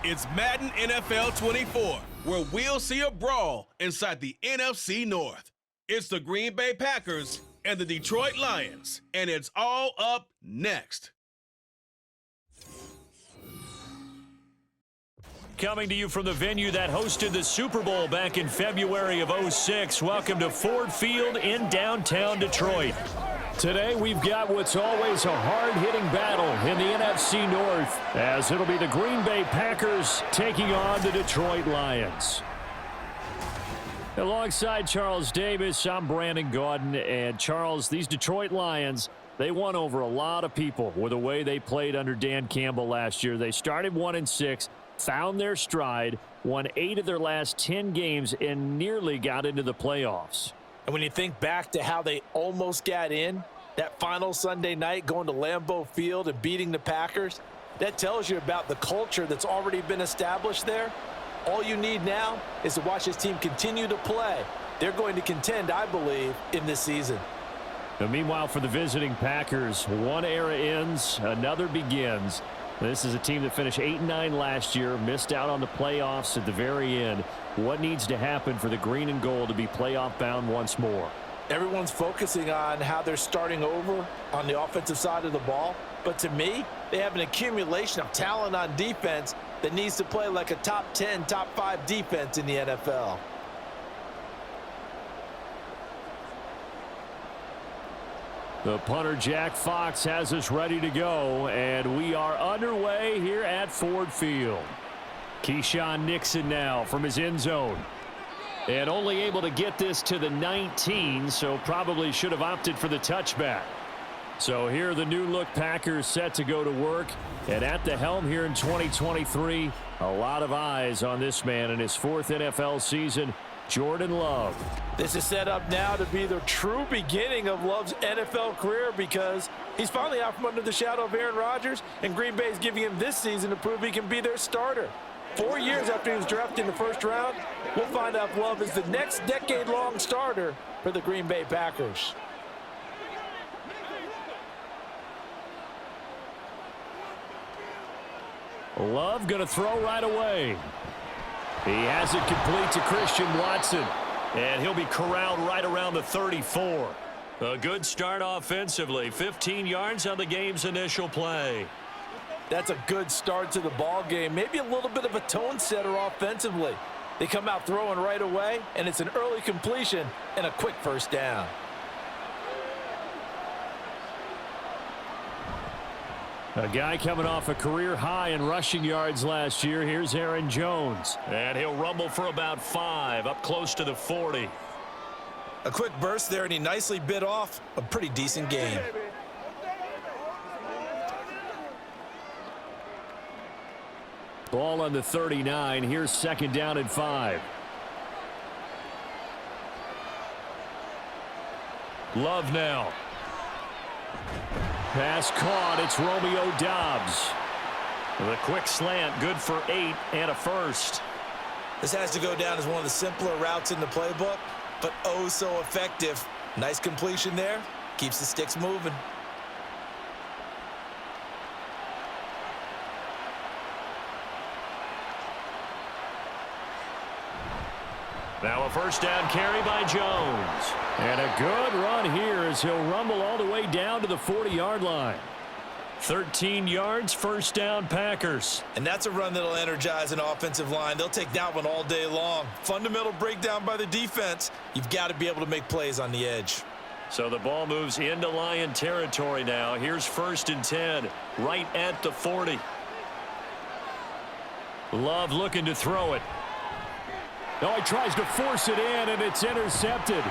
It's Madden NFL 24, where we'll see a brawl inside the NFC North. It's the Green Bay Packers and the Detroit Lions, and it's all up next. Coming to you from the venue that hosted the Super Bowl back in February of '06, welcome to Ford Field in downtown Detroit. Today we've got what's always a hard-hitting battle in the NFC North, as it'll be the Green Bay Packers taking on the Detroit Lions. Alongside Charles Davis, I'm Brandon Gaudin, and Charles, these Detroit Lions, they won over a lot of people with the way they played under Dan Campbell last year. They started 1-6. Found their stride, won 8 of their last 10 games, and nearly got into the playoffs. And when you think back to how they almost got in, that final Sunday night going to Lambeau Field and beating the Packers, that tells you about the culture that's already been established there. All you need now is to watch this team continue to play. They're going to contend, I believe, in this season. Now, meanwhile, for the visiting Packers, one era ends, another begins. This is a team that finished 8-9 last year, missed out on the playoffs at the very end. What needs to happen for the green and gold to be playoff bound once more? Everyone's focusing on how they're starting over on the offensive side of the ball. But to me, they have an accumulation of talent on defense that needs to play like a top 10, top 5 defense in the NFL. The punter, Jack Fox, has us ready to go, and we are underway here at Ford Field. Keyshawn Nixon now from his end zone. And only able to get this to the 19, so probably should have opted for the touchback. So here are the new-look Packers set to go to work. And at the helm here in 2023, a lot of eyes on this man in his 4th NFL season, Jordan Love. This is set up now to be the true beginning of Love's NFL career, because he's finally out from under the shadow of Aaron Rodgers, and Green Bay is giving him this season to prove he can be their starter. 4 years after he was drafted in the first round, we'll find out if Love is the next decade-long starter for the Green Bay Packers. Love going to throw right away. He has it complete to Christian Watson, and he'll be corralled right around the 34. A good start offensively, 15 yards on the game's initial play. That's a good start to the ball game. Maybe a little bit of a tone setter offensively. They come out throwing right away, and it's an early completion and a quick first down. A guy coming off a career high in rushing yards last year. Here's Aaron Jones. And he'll rumble for about 5, up close to the 40. A quick burst there, and he nicely bit off a pretty decent gain. Ball on the 39. Here's 2nd down and 5. Love now. Pass caught. It's Romeo Doubs. The quick slant, good for 8 and a first. This has to go down as one of the simpler routes in the playbook, but oh so effective. Nice completion there. Keeps the sticks moving. Now a first down carry by Jones. And a good run here as he'll rumble all the way down to the 40-yard line. 13 yards, first down, Packers. And that's a run that'll energize an offensive line. They'll take that one all day long. Fundamental breakdown by the defense. You've got to be able to make plays on the edge. So the ball moves into Lion territory now. Here's 1st and 10, right at the 40. Love looking to throw it. Oh, he tries to force it in, and it's intercepted.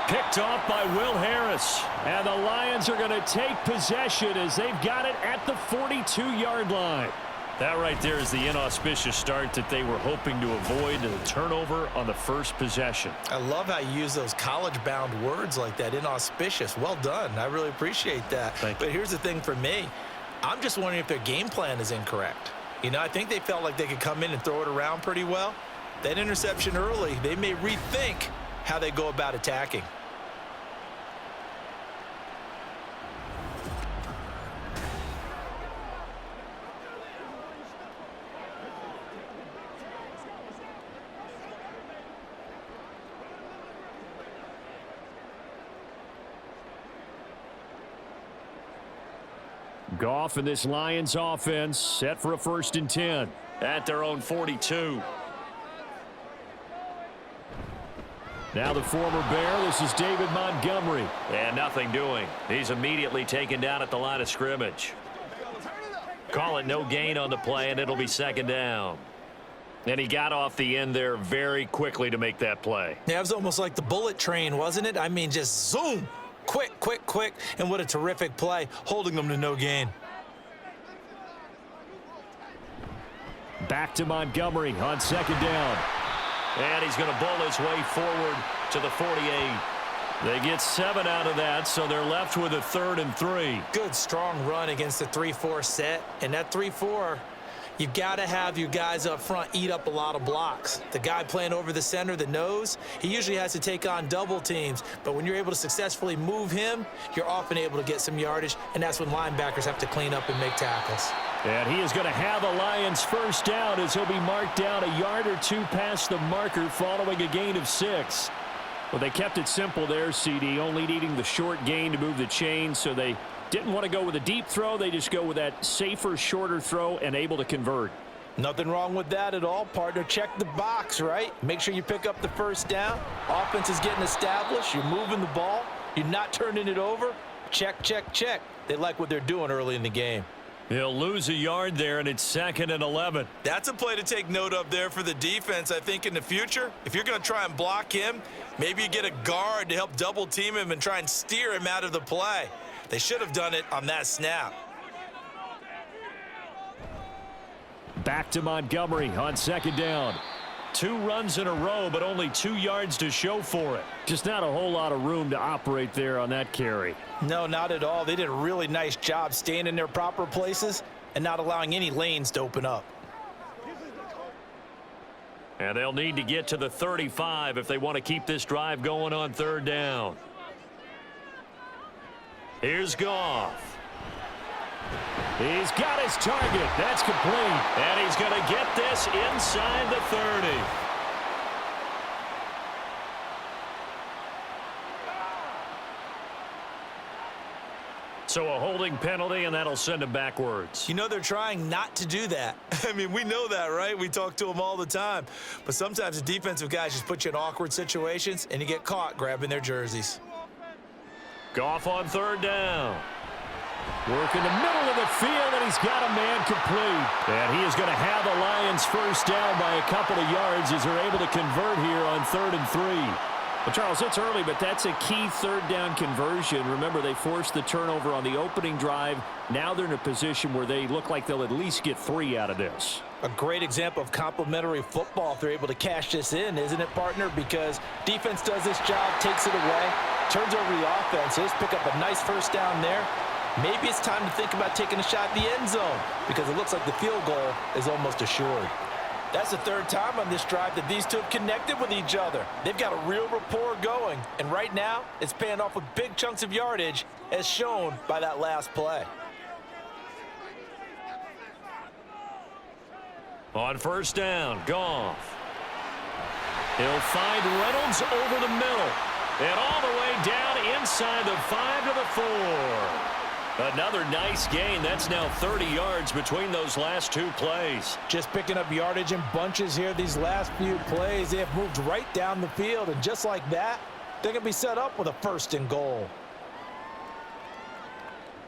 Picked off by Will Harris. And the Lions are going to take possession as they've got it at the 42-yard line. That right there is the inauspicious start that they were hoping to avoid, the turnover on the first possession. I love how you use those college-bound words like that, inauspicious. Well done. I really appreciate that. But here's the thing for me. I'm just wondering if their game plan is incorrect. You know, I think they felt like they could come in and throw it around pretty well. That interception early, they may rethink how they go about attacking. Goff and this Lions offense set for a 1st and 10 at their own 42. Now the former Bear, this is David Montgomery. And nothing doing. He's immediately taken down at the line of scrimmage. Call it no gain on the play, and it'll be 2nd down. And he got off the end there very quickly to make that play. Yeah, it was almost like the bullet train, wasn't it? I mean, just zoom. Quick, quick, quick. And what a terrific play, holding them to no gain. Back to Montgomery on 2nd down. And he's going to bull his way forward to the 48. They get 7 out of that, so they're left with a 3rd and 3. Good, strong run against the 3-4 set. And that 3-4, you've got to have your guys up front eat up a lot of blocks. The guy playing over the center, the nose, he usually has to take on double teams. But when you're able to successfully move him, you're often able to get some yardage, and that's when linebackers have to clean up and make tackles. And he is going to have a Lions 1st down as he'll be marked down a yard or 2 past the marker following a gain of 6. Well, they kept it simple there, CD, only needing the short gain to move the chain, so they didn't want to go with a deep throw. They just go with that safer, shorter throw and able to convert. Nothing wrong with that at all, partner. Check the box, right? Make sure you pick up the 1st down. Offense is getting established. You're moving the ball. You're not turning it over. Check, check, check. They like what they're doing early in the game. He'll lose a yard there, and it's 2nd and 11. That's a play to take note of there for the defense, I think, in the future. If you're going to try and block him, maybe you get a guard to help double team him and try and steer him out of the play. They should have done it on that snap. Back to Montgomery on 2nd down. 2 runs in a row, but only 2 yards to show for it. Just not a whole lot of room to operate there on that carry. No, not at all. They did a really nice job staying in their proper places and not allowing any lanes to open up. And they'll need to get to the 35 if they want to keep this drive going on 3rd down. Here's Goff. He's got his target. That's complete. And he's going to get this inside the 30. So a holding penalty, and that'll send him backwards. You know they're trying not to do that. I mean, we know that, right? We talk to them all the time. But sometimes the defensive guys just put you in awkward situations, and you get caught grabbing their jerseys. Goff on 3rd down. Work in the middle of the field, and he's got a man complete. And he is going to have the Lions 1st down by a couple of yards as they're able to convert here on 3rd and 3. Well, Charles, it's early, but that's a key 3rd down conversion. Remember, they forced the turnover on the opening drive. Now they're in a position where they look like they'll at least get 3 out of this. A great example of complementary football if they're able to cash this in, isn't it, partner? Because defense does this job, takes it away, turns over the offenses, pick up a nice 1st down there. Maybe it's time to think about taking a shot at the end zone because it looks like the field goal is almost assured. That's the 3rd time on this drive that these two have connected with each other. They've got a real rapport going, and right now it's paying off with big chunks of yardage as shown by that last play. On 1st down, Goff. He'll find Reynolds over the middle and all the way down inside the 5 to the 4. Another nice gain. That's now 30 yards between those last 2 plays. Just picking up yardage in bunches here these last few plays. They have moved right down the field, and just like that, they're going to be set up with a 1st and goal.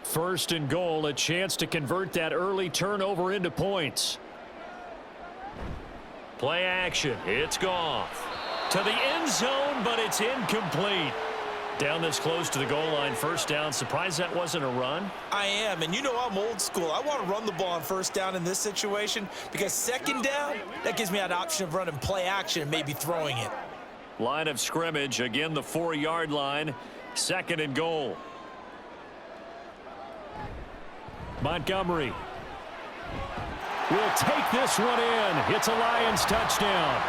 1st and goal, a chance to convert that early turnover into points. Play action. It's Goff. To the end zone, but it's incomplete. Down this close to the goal line, 1st down. Surprised that wasn't a run? I am, and you know I'm old school. I want to run the ball on 1st down in this situation because 2nd down, that gives me an option of running play action and maybe throwing it. Line of scrimmage, again the 4-yard line, 2nd and goal. Montgomery will take this one in. It's a Lions touchdown.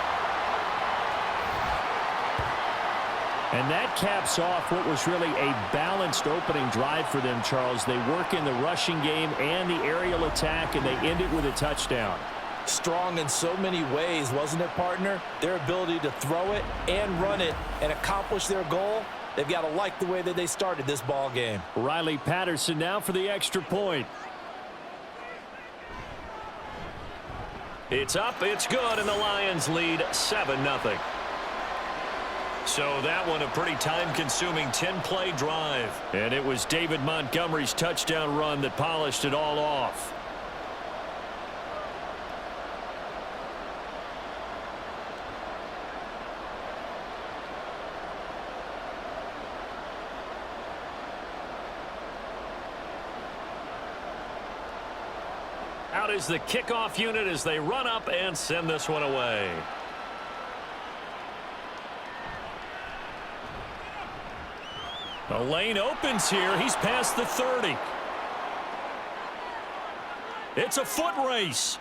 And that caps off what was really a balanced opening drive for them, Charles. They work in the rushing game and the aerial attack, and they end it with a touchdown. Strong in so many ways, wasn't it, partner? Their ability to throw it and run it and accomplish their goal, they've got to like the way that they started this ball game. Riley Patterson now for the extra point. It's up, it's good, and the Lions lead 7-0. So that one a pretty time-consuming 10-play drive. And it was David Montgomery's touchdown run that polished it all off. Out is the kickoff unit as they run up and send this one away. The lane opens here. He's past the 30. It's a foot race.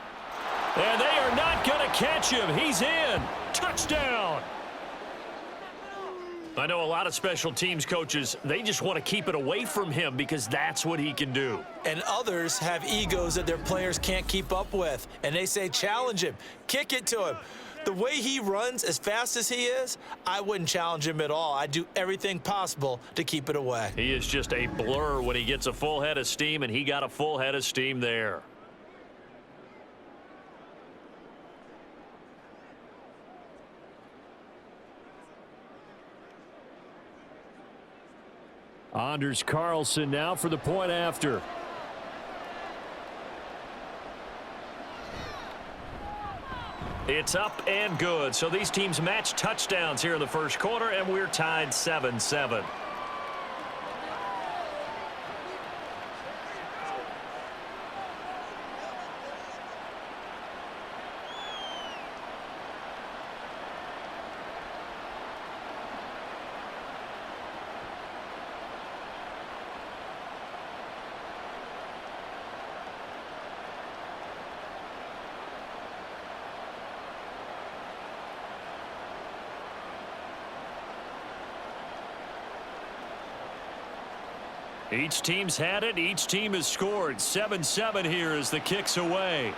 And they are not going to catch him. He's in. Touchdown. I know a lot of special teams coaches, they just want to keep it away from him because that's what he can do. And others have egos that their players can't keep up with. And they say, challenge him. Kick it to him. The way he runs as fast as he is, I wouldn't challenge him at all. I'd do everything possible to keep it away. He is just a blur when he gets a full head of steam, and he got a full head of steam there. Anders Carlson now for the point after. It's up and good. So these teams match touchdowns here in the first quarter, and we're tied 7-7. Each team's had it. Each team has scored. 7-7 here as the kick's away.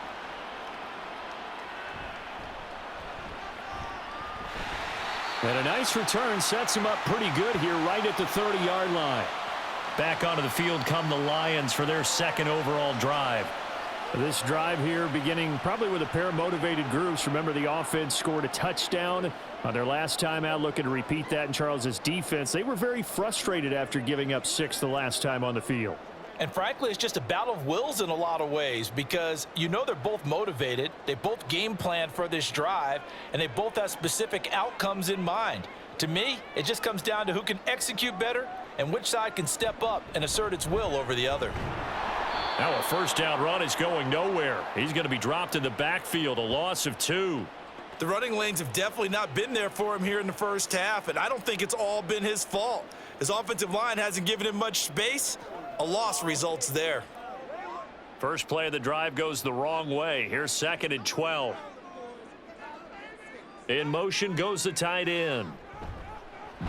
And a nice return sets him up pretty good here right at the 30-yard line. Back onto the field come the Lions for their second overall drive. This drive here beginning probably with a pair of motivated groups. Remember, the offense scored a touchdown on their last time out, looking to repeat that in Charles's defense. They were very frustrated after giving up 6 the last time on the field. And frankly, it's just a battle of wills in a lot of ways because you know they're both motivated. They both game planned for this drive, and they both have specific outcomes in mind. To me, it just comes down to who can execute better and which side can step up and assert its will over the other. Now a first down run is going nowhere. He's going to be dropped in the backfield, a loss of 2. The running lanes have definitely not been there for him here in the first half, and I don't think it's all been his fault. His offensive line hasn't given him much space. A loss results there. First play of the drive goes the wrong way. Here's 2nd and 12. In motion goes the tight end.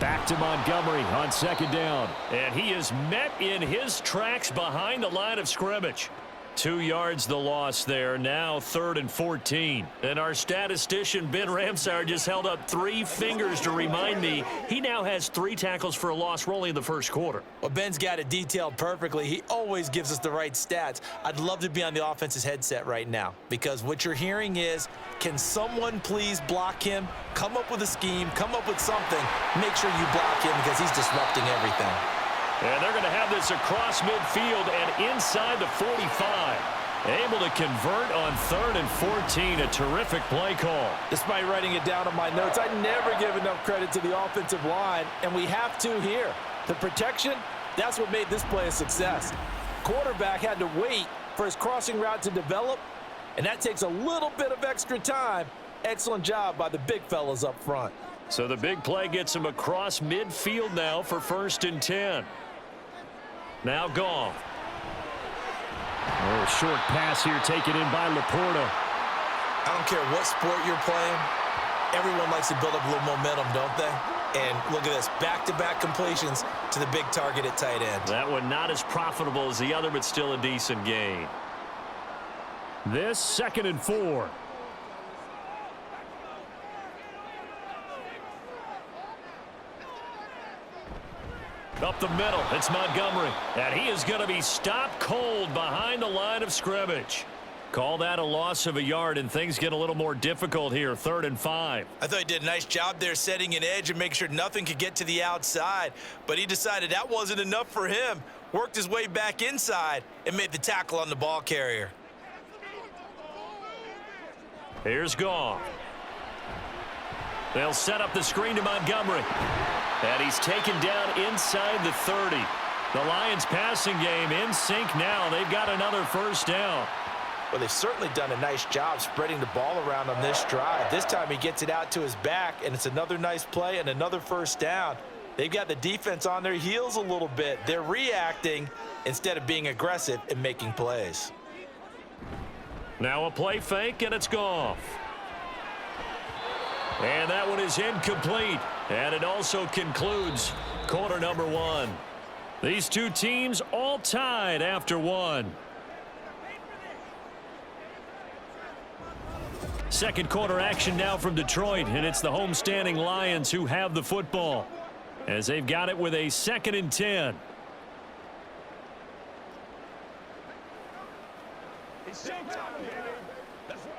Back to Montgomery on 2nd down. And he is met in his tracks behind the line of scrimmage. 2 yards the loss there. Now 3rd and 14. And our statistician Ben Ramsar just held up 3 fingers to remind me he now has 3 tackles for a loss rolling in the first quarter. Well, Ben's got it detailed perfectly. He always gives us the right stats. I'd love to be on the offense's headset right now because what you're hearing is, can someone please block him? Come up with a scheme, come up with something. Make sure you block him because he's disrupting everything. And they're going to have this across midfield and inside the 45. Able to convert on 3rd and 14. A terrific play call. Despite writing it down on my notes, I never give enough credit to the offensive line, and we have to here. The protection, that's what made this play a success. Quarterback had to wait for his crossing route to develop, and that takes a little bit of extra time. Excellent job by the big fellas up front. So the big play gets him across midfield now for 1st and 10. Now Goff. Oh, short pass here taken in by Laporta. I don't care what sport you're playing. Everyone likes to build up a little momentum, don't they? And look at this, back-to-back completions to the big target at tight end. That one not as profitable as the other, but still a decent gain. This 2nd and 4. Up the middle, it's Montgomery. And he is going to be stopped cold behind the line of scrimmage. Call that a loss of a yard, and things get a little more difficult here. 3rd and 5. I thought he did a nice job there setting an edge and making sure nothing could get to the outside. But he decided that wasn't enough for him. Worked his way back inside and made the tackle on the ball carrier. Here's Goff. They'll set up the screen to Montgomery. And he's taken down inside the 30. The Lions passing game in sync now. They've got another first down. Well, they've certainly done a nice job spreading the ball around on this drive. This time he gets it out to his back, and it's another nice play and another first down. They've got the defense on their heels a little bit. They're reacting instead of being aggressive and making plays. Now a play fake, and it's Goff. And that one is incomplete. And it also concludes quarter number 1. These two teams all tied after 1. Second quarter action now from Detroit, and it's the homestanding Lions who have the football as they've got it with a 2nd and 10. It's showtime, baby. That's right.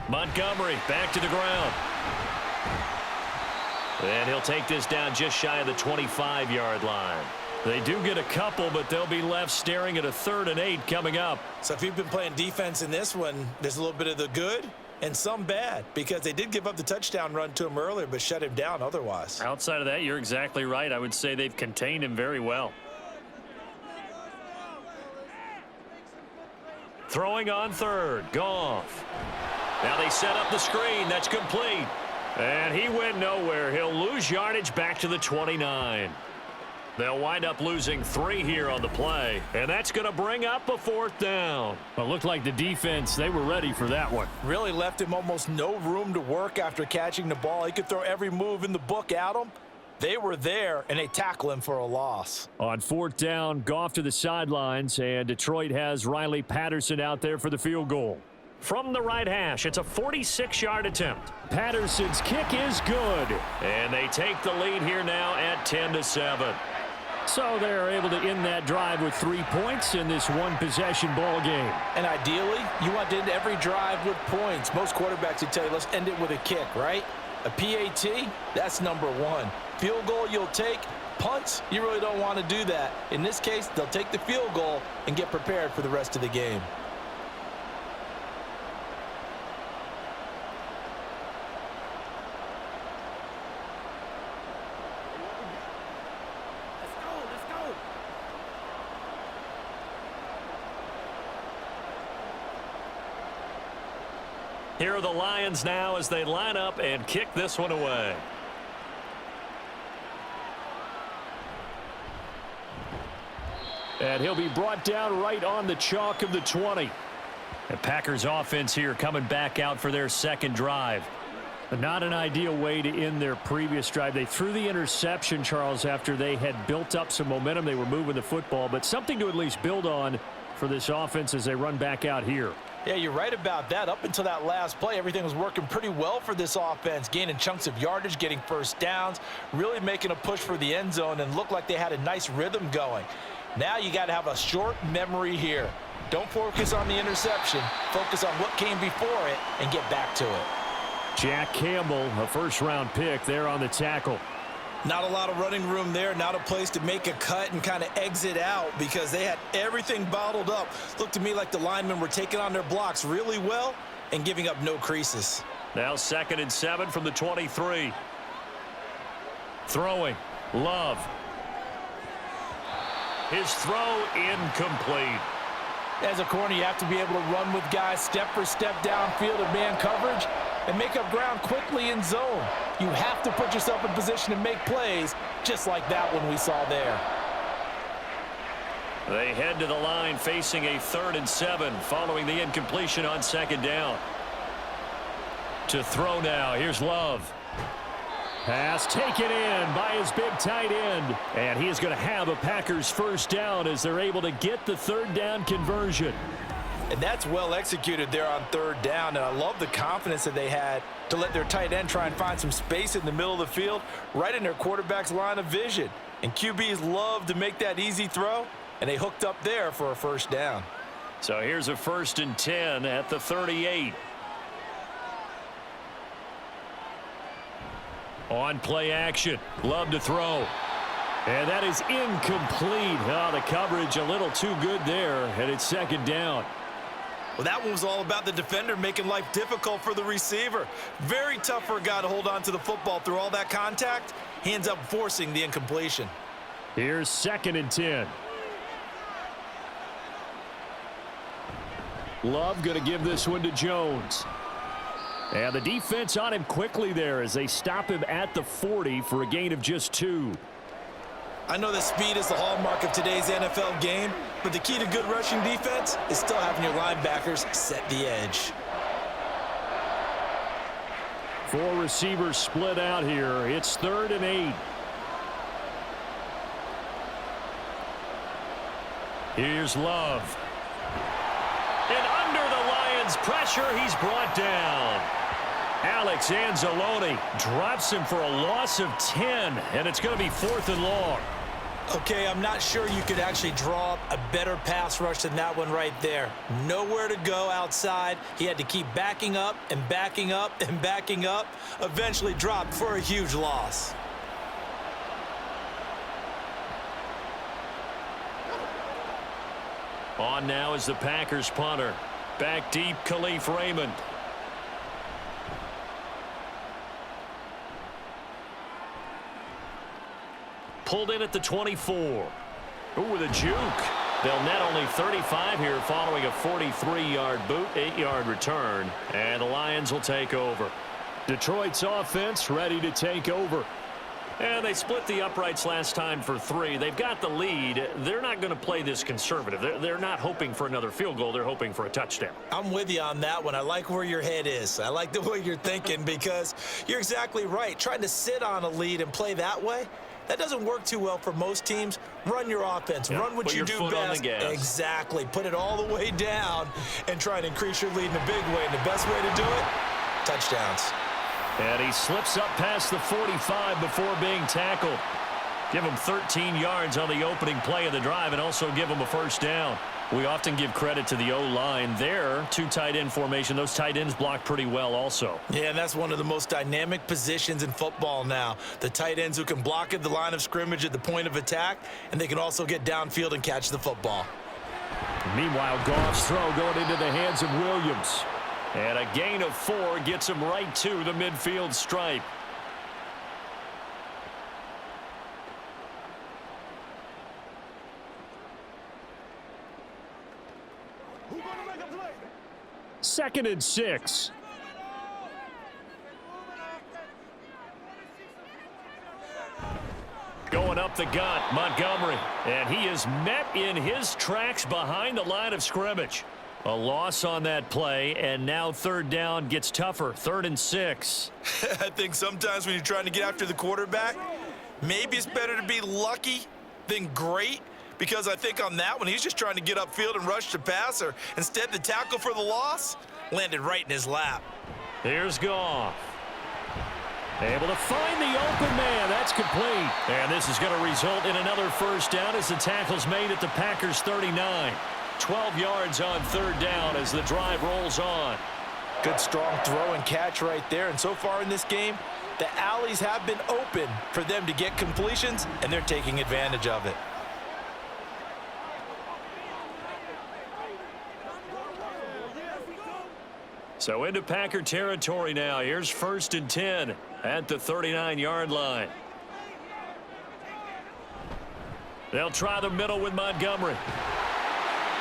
Montgomery back to the ground. And he'll take this down just shy of the 25-yard line. They do get a couple, but they'll be left staring at a 3rd and 8 coming up. So if you've been playing defense in this one, there's a little bit of the good and some bad, because they did give up the touchdown run to him earlier but shut him down otherwise. Outside of that, you're exactly right. I would say they've contained him very well. Throwing on 3rd, Goff. Now they set up the screen. That's complete. And he went nowhere. He'll lose yardage back to the 29. They'll wind up losing 3 here on the play, and that's going to bring up a 4th down. Well, it looked like the defense, they were ready for that one. Really left him almost no room to work after catching the ball. He could throw every move in the book at him. They were there, and they tackle him for a loss. On 4th down, Goff to the sidelines, and Detroit has Riley Patterson out there for the field goal. From the right hash, it's a 46-yard attempt. Patterson's kick is good. And they take the lead here now at 10-7. So they're able to end that drive with 3 points in this one-possession ball game. And ideally, you want to end every drive with points. Most quarterbacks would tell you, let's end it with a kick, right? A PAT, that's number 1. Field goal you'll take. Punts, you really don't want to do that. In this case, they'll take the field goal and get prepared for the rest of the game. Here are the Lions now as they line up and kick this one away. And he'll be brought down right on the chalk of the 20. The Packers offense here coming back out for their 2nd drive. Not an ideal way to end their previous drive. They threw the interception, Charles, after they had built up some momentum. They were moving the football, but something to at least build on for this offense as they run back out here. Yeah, you're right about that. Up until that last play, everything was working pretty well for this offense, gaining chunks of yardage, getting first downs, really making a push for the end zone, and looked like they had a nice rhythm going. Now you got to have a short memory here. Don't focus on the interception. Focus on what came before it and get back to it. Jack Campbell, a first-round pick there on the tackle. Not a lot of running room there, not a place to make a cut and kind of exit out because they had everything bottled up. Looked to me like the linemen were taking on their blocks really well and giving up no creases. Now 2nd and 7 from the 23. Throwing, Love. His throw incomplete. As a corner, you have to be able to run with guys step for step downfield in man coverage and make up ground quickly in zone. You have to put yourself in position to make plays, just like that one we saw there. They head to the line facing a 3rd and 7 following the incompletion on 2nd down. To throw now, here's Love. Pass taken in by his big tight end. And he is going to have a Packers first down as they're able to get the 3rd down conversion. And that's well executed there on third down. And I love the confidence that they had to let their tight end try and find some space in the middle of the field, right in their quarterback's line of vision. And QBs love to make that easy throw, and they hooked up there for a first down. So here's a 1st and 10 at the 38. On play action. Love to throw. And that is incomplete. Oh, the coverage a little too good there, and it's 2nd down. Well, that one was all about the defender making life difficult for the receiver. Very tough for a guy to hold on to the football through all that contact. He ends up forcing the incompletion. Here's 2nd and 10. Love going to give this one to Jones. And the defense on him quickly there as they stop him at the 40 for a gain of just 2. I know that speed is the hallmark of today's NFL game, but the key to good rushing defense is still having your linebackers set the edge. 4 receivers split out here. It's 3rd and 8. Here's Love. And under the Lions' pressure, he's brought down. Alex Anzalone drops him for a loss of 10, and it's going to be 4th and long. Okay, I'm not sure you could actually draw up a better pass rush than that one right there. Nowhere to go outside. He had to keep backing up and backing up and backing up. Eventually dropped for a huge loss. On now is the Packers punter. Back deep, Khalif Raymond. Pulled in at the 24. Ooh, with a juke. They'll net only 35 here following a 43-yard boot, 8-yard return. And the Lions will take over. Detroit's offense ready to take over. And they split the uprights last time for 3. They've got the lead. They're not going to play this conservative. They're not hoping for another field goal. They're hoping for a touchdown. I'm with you on that one. I like where your head is. I like the way you're thinking because you're exactly right. Trying to sit on a lead and play that way, that doesn't work too well for most teams. Run your offense. Run what you do best. Exactly. Put it all the way down and try and increase your lead in a big way. And the best way to do it, touchdowns. And he slips up past the 45 before being tackled. Give him 13 yards on the opening play of the drive and also give him a first down. We often give credit to the O-line there. 2 tight end formation. Those tight ends block pretty well also. Yeah, and that's one of the most dynamic positions in football now. The tight ends who can block at the line of scrimmage at the point of attack, and they can also get downfield and catch the football. Meanwhile, Goff's throw going into the hands of Williams. And a gain of 4 gets him right to the midfield stripe. Who's gonna make a play? 2nd and 6. Going up the gut, Montgomery. And he is met in his tracks behind the line of scrimmage. A loss on that play, and now 3rd down gets tougher. 3rd and 6. I think sometimes when you're trying to get after the quarterback, maybe it's better to be lucky than great, because I think on that one, he's just trying to get upfield and rush the passer. Instead, the tackle for the loss landed right in his lap. Here's Goff. Able to find the open man. That's complete. And this is going to result in another first down as the tackle's made at the Packers' 39. 12 yards on 3rd down as the drive rolls on. Good strong throw and catch right there. And so far in this game, the alleys have been open for them to get completions, and they're taking advantage of it. So into Packer territory now. Here's 1st and 10 at the 39-yard line. They'll try the middle with Montgomery.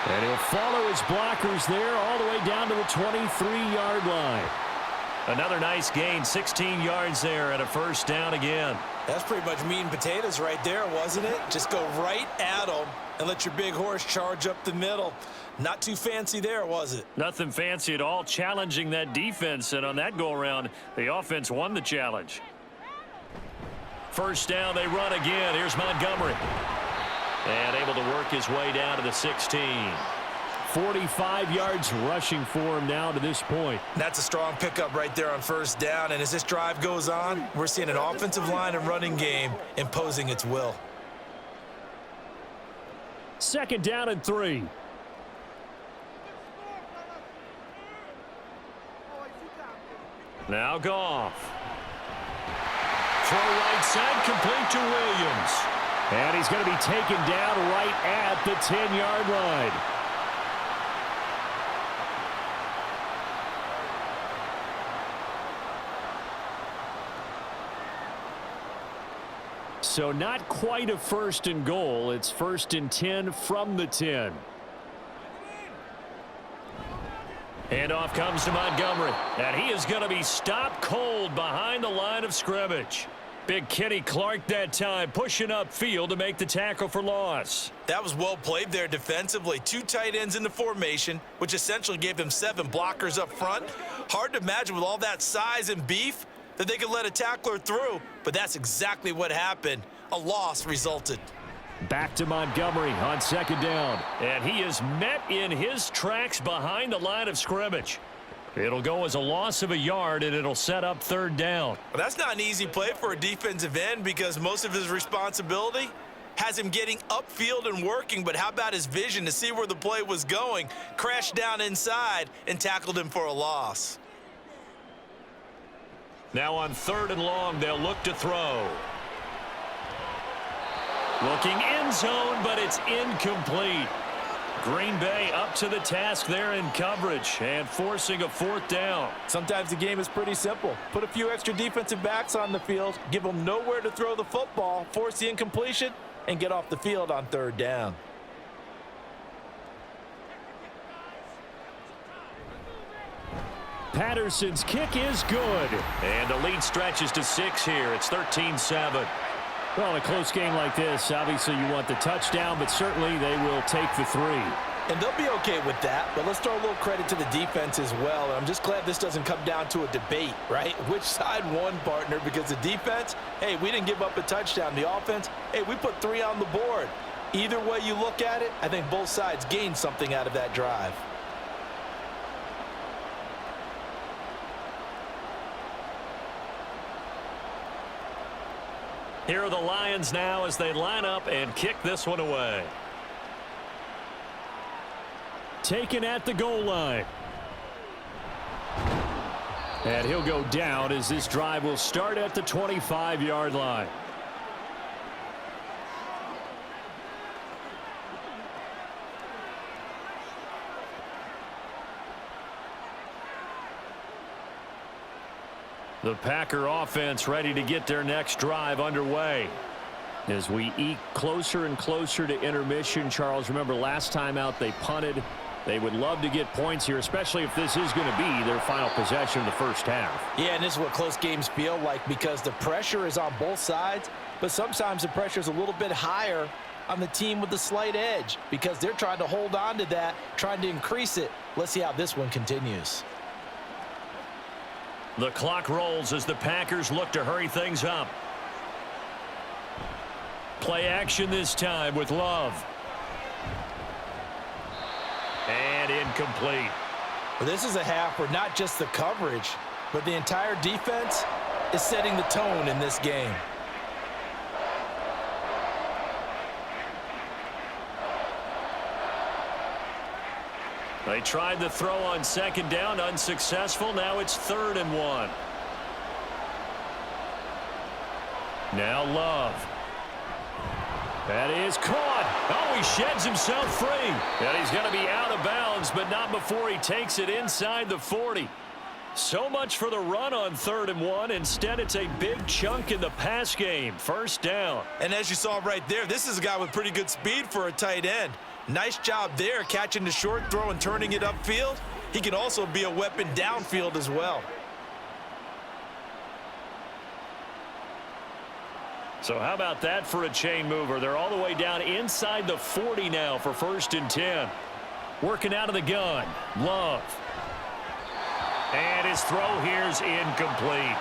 And he'll follow his blockers there all the way down to the 23-yard line. Another nice gain, 16 yards there and a first down again. That's pretty much meat and potatoes right there, wasn't it? Just go right at them and let your big horse charge up the middle. Not too fancy there, was it? Nothing fancy at all, challenging that defense. And on that go-around, the offense won the challenge. First down, they run again. Here's Montgomery. And able to work his way down to the 16. 45 yards rushing for him now to this point. That's a strong pickup right there on first down. And as this drive goes on, we're seeing an offensive line and running game imposing its will. 2nd down and 3. Now Goff. Throw right side, complete to Williams. And he's going to be taken down right at the 10-yard line. So not quite a 1st and goal. It's 1st and 10 from the 10. Handoff comes to Montgomery, and he is going to be stopped cold behind the line of scrimmage. Big Kenny Clark that time, pushing upfield to make the tackle for loss. That was well played there defensively. 2 tight ends in the formation, which essentially gave them 7 blockers up front. Hard to imagine with all that size and beef that they could let a tackler through, but that's exactly what happened. A loss resulted. Back to Montgomery on 2nd down. And he is met in his tracks behind the line of scrimmage. It'll go as a loss of a yard, and it'll set up 3rd down. Well, that's not an easy play for a defensive end because most of his responsibility has him getting upfield and working, but how about his vision to see where the play was going, crashed down inside, and tackled him for a loss. Now on 3rd and long, they'll look to throw. Looking end zone, but it's incomplete. Green Bay up to the task there in coverage and forcing a 4th down. Sometimes the game is pretty simple. Put a few extra defensive backs on the field, give them nowhere to throw the football, force the incompletion, and get off the field on 3rd down. Patterson's kick is good. And the lead stretches to 6 here. It's 13-7. Well, in a close game like this, obviously you want the touchdown, but certainly they will take the 3. And they'll be okay with that, but let's throw a little credit to the defense as well. And I'm just glad this doesn't come down to a debate, right? Which side won, partner? Because the defense, hey, we didn't give up a touchdown. The offense, hey, we put 3 on the board. Either way you look at it, I think both sides gained something out of that drive. Here are the Lions now as they line up and kick this one away. Taken at the goal line. And he'll go down as this drive will start at the 25-yard line. The Packer offense ready to get their next drive underway. As we eke closer and closer to intermission, Charles, remember last time out they punted. They would love to get points here, especially if this is going to be their final possession of the first half. Yeah, and this is what close games feel like because the pressure is on both sides, but sometimes the pressure is a little bit higher on the team with the slight edge because they're trying to hold on to that, trying to increase it. Let's see how this one continues. The clock rolls as the Packers look to hurry things up. Play action this time with Love. And incomplete. Well, this is a half where not just the coverage, but the entire defense is setting the tone in this game. They tried the throw on 2nd down, unsuccessful. Now it's 3rd and 1. Now Love. That is caught. Oh, he sheds himself free. And he's going to be out of bounds, but not before he takes it inside the 40. So much for the run on 3rd and 1. Instead, it's a big chunk in the pass game. 1st down. And as you saw right there, this is a guy with pretty good speed for a tight end. Nice job there, catching the short throw and turning it upfield. He can also be a weapon downfield as well. So how about that for a chain mover? They're all the way down inside the 40 now for 1st and 10. Working out of the gun. Love. And his throw here's incomplete.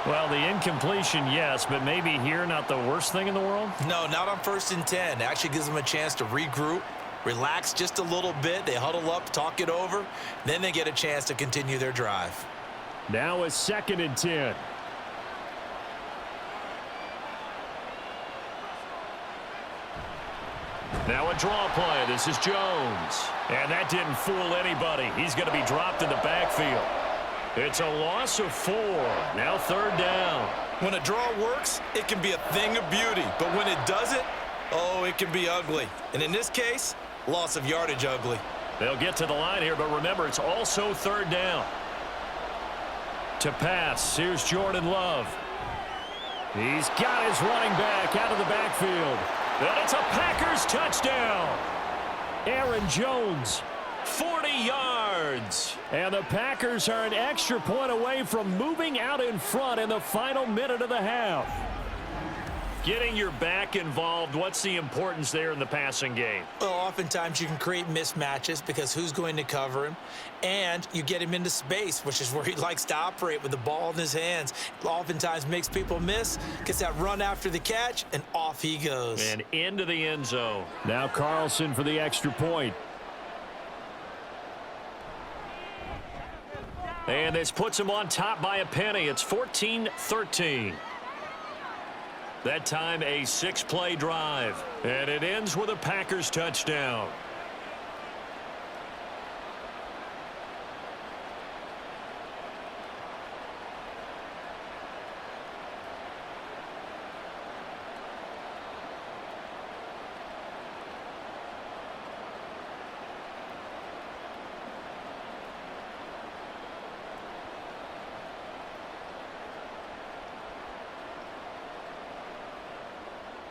Well, the incompletion, yes, but maybe here not the worst thing in the world? No, not on 1st and 10. Actually gives him a chance to regroup, relax just a little bit. They huddle up, talk it over, then they get a chance to continue their drive. Now a 2nd and 10. Now a draw play. This is Jones. And that didn't fool anybody. He's going to be dropped in the backfield. It's a loss of 4. Now 3rd down. When a draw works, it can be a thing of beauty. But when it doesn't, oh, it can be ugly. And in this case, loss of yardage ugly. They'll get to the line here, but remember, it's also 3rd down. To pass, here's Jordan Love. He's got his running back out of the backfield. And it's a Packers touchdown. Aaron Jones, 40 yards. And the Packers are an extra point away from moving out in front in the final minute of the half. Getting your back involved, what's the importance there in the passing game? Well, oftentimes you can create mismatches because who's going to cover him? And you get him into space, which is where he likes to operate with the ball in his hands. Oftentimes makes people miss, gets that run after the catch, and off he goes. And into the end zone. Now Carlson for the extra point. And this puts him on top by a penny. It's 14-13. That time a 6-play drive. And it ends with a Packers touchdown.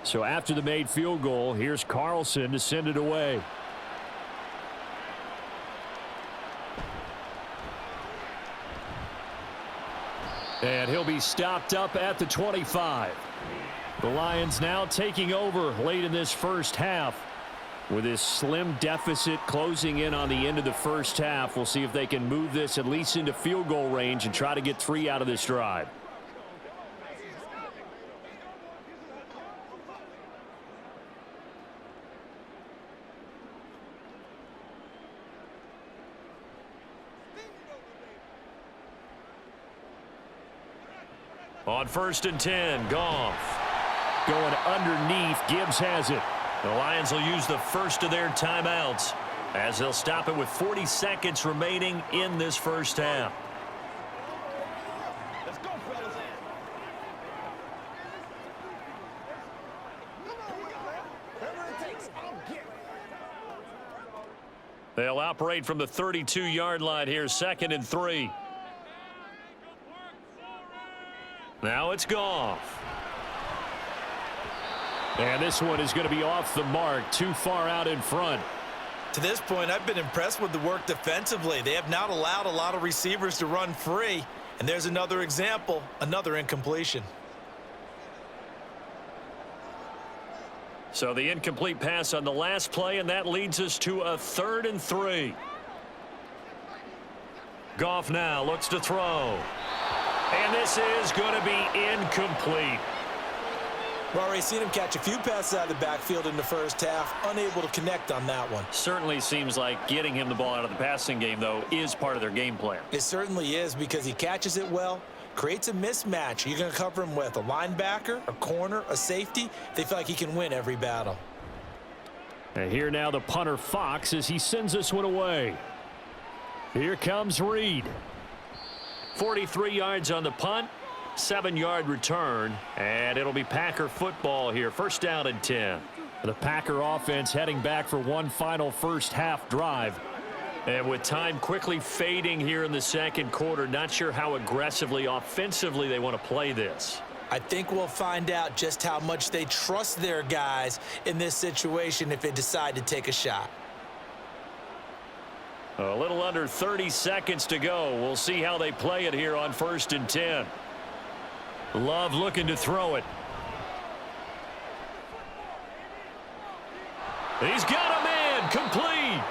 So after the made field goal, here's Carlson to send it away. And he'll be stopped up at the 25. The Lions now taking over late in this first half. With this slim deficit closing in on the end of the first half, we'll see if they can move this at least into field goal range and try to get 3 out of this drive. On 1st and 10, Goff. Going underneath, Gibbs has it. The Lions will use the first of their timeouts as they'll stop it with 40 seconds remaining in this first half. Let's go, fellas. Whatever it takes, I'll get it. They'll operate from the 32-yard line here, 2nd and 3. Now it's Goff. And this one is going to be off the mark, too far out in front. To this point, I've been impressed with the work defensively. They have not allowed a lot of receivers to run free. And there's another example, another incompletion. So the incomplete pass on the last play, and that leads us to a 3rd and 3. Goff now looks to throw. And this is going to be incomplete. We've already seen him catch a few passes out of the backfield in the first half, unable to connect on that one. Certainly seems like getting him the ball out of the passing game, though, is part of their game plan. It certainly is because he catches it well, creates a mismatch. You're going to cover him with a linebacker, a corner, a safety. They feel like he can win every battle. And here now the punter Fox as he sends this one away. Here comes Reed. 43 yards on the punt, 7-yard return, and it'll be Packer football here. 1st down and 10. The Packer offense heading back for one final first half drive. And with time quickly fading here in the second quarter, not sure how aggressively offensively they want to play this. I think we'll find out just how much they trust their guys in this situation if they decide to take a shot. A little under 30 seconds to go. We'll see how they play it here on 1st and 10. Love looking to throw it. He's got a man, complete.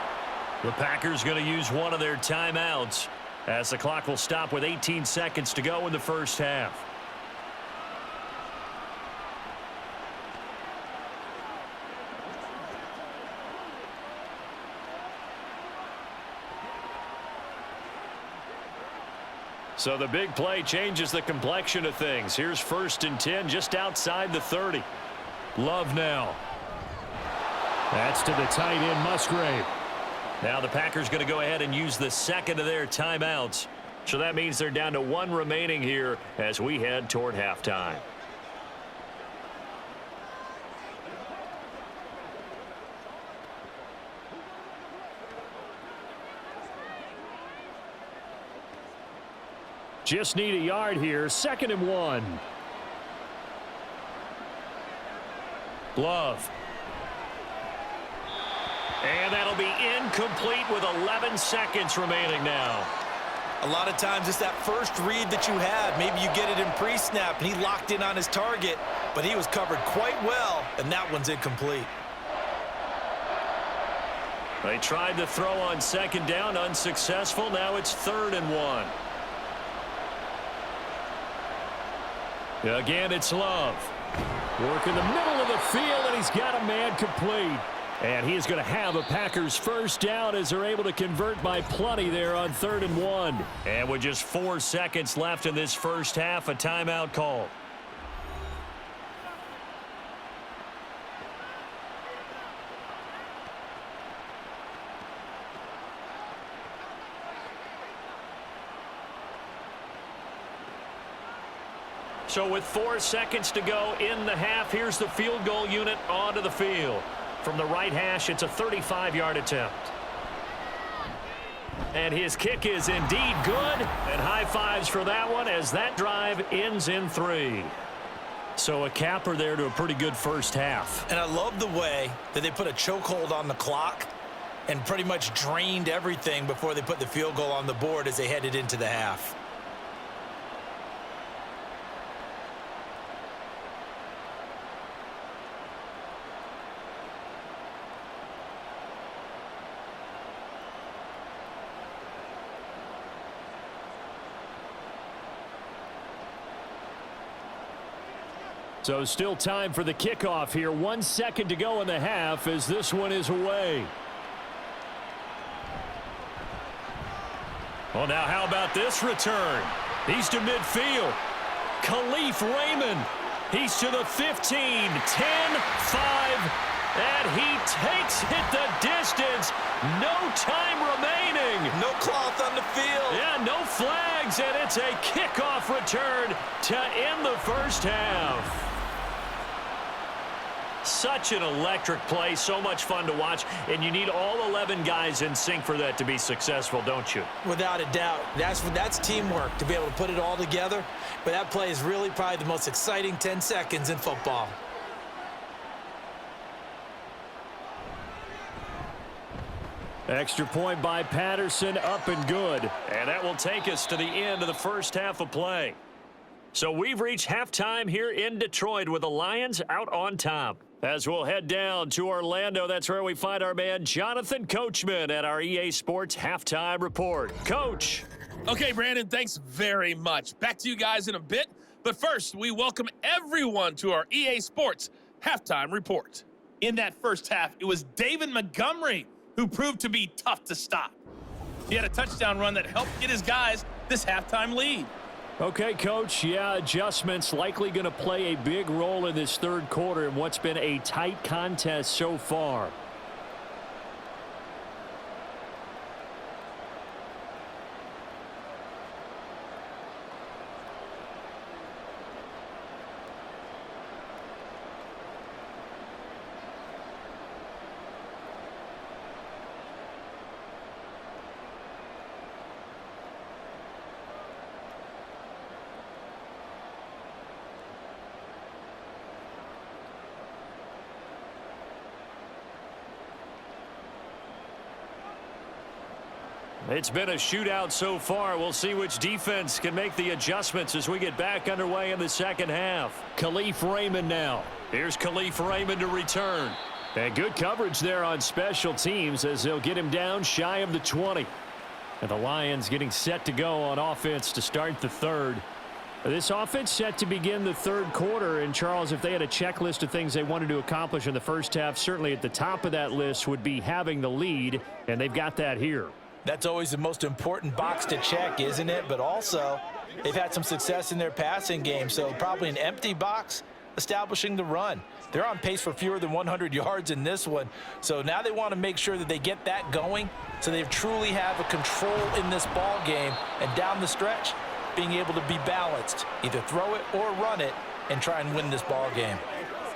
The Packers going to use one of their timeouts as the clock will stop with 18 seconds to go in the first half. So the big play changes the complexion of things. Here's 1st and 10 just outside the 30. Love now. That's to the tight end, Musgrave. Now the Packers going to go ahead and use the second of their timeouts. So that means they're down to 1 remaining here as we head toward halftime. Just need a yard here. 2nd and 1. Love. And that'll be incomplete with 11 seconds remaining now. A lot of times it's that first read that you have. Maybe you get it in pre-snap and he locked in on his target, but he was covered quite well, and that one's incomplete. They tried to throw on 2nd down, unsuccessful. Now it's 3rd and 1. Again, it's Love. Work in the middle of the field, and he's got a man complete. And he is going to have a Packers first down as they're able to convert by plenty there on 3rd and 1. And with just 4 seconds left in this first half, a timeout call. So with 4 seconds to go in the half, here's the field goal unit onto the field. From the right hash, it's a 35-yard attempt. And his kick is indeed good. And high fives for that one as that drive ends in 3. So a capper there to a pretty good first half. And I love the way that they put a chokehold on the clock and pretty much drained everything before they put the field goal on the board as they headed into the half. So still time for the kickoff here. 1 second to go in the half as this one is away. Well, now how about this return? He's to midfield. Khalif Raymond. He's to the 15, 10, 5, and he takes it the distance. No time remaining. No cloth on the field. Yeah, no flags, and it's a kickoff return to end the first half. Such an electric play, so much fun to watch, and you need all 11 guys in sync for that to be successful, don't you? Without a doubt. That's teamwork to be able to put it all together. But that play is really probably the most exciting 10 seconds in football. Extra point by Patterson, up and good. And that will take us to the end of the first half of play. So we've reached halftime here in Detroit with the Lions out on top. As we'll head down to Orlando, that's where we find our man Jonathan Coachman at our EA Sports Halftime Report. Coach. Okay, Brandon, thanks very much. Back to you guys in a bit. But first, we welcome everyone to our EA Sports Halftime Report. In that first half, it was David Montgomery who proved to be tough to stop. He had a touchdown run that helped get his guys this halftime lead. Okay, Coach, yeah, adjustments likely going to play a big role in this third quarter in what's been a tight contest so far. It's been a shootout so far. We'll see which defense can make the adjustments as we get back underway in the second half. Khalif Raymond now. Here's Khalif Raymond to return. And good coverage there on special teams as they'll get him down shy of the 20. And the Lions getting set to go on offense to start the third. This offense set to begin the third quarter. And, Charles, if they had a checklist of things they wanted to accomplish in the first half, certainly at the top of that list would be having the lead, and they've got that here. That's always the most important box to check, isn't it? But also, they've had some success in their passing game, so probably an empty box establishing the run. They're on pace for fewer than 100 yards in this one, so now they want to make sure that they get that going so they truly have a control in this ball game, and down the stretch, being able to be balanced, either throw it or run it, and try and win this ball game.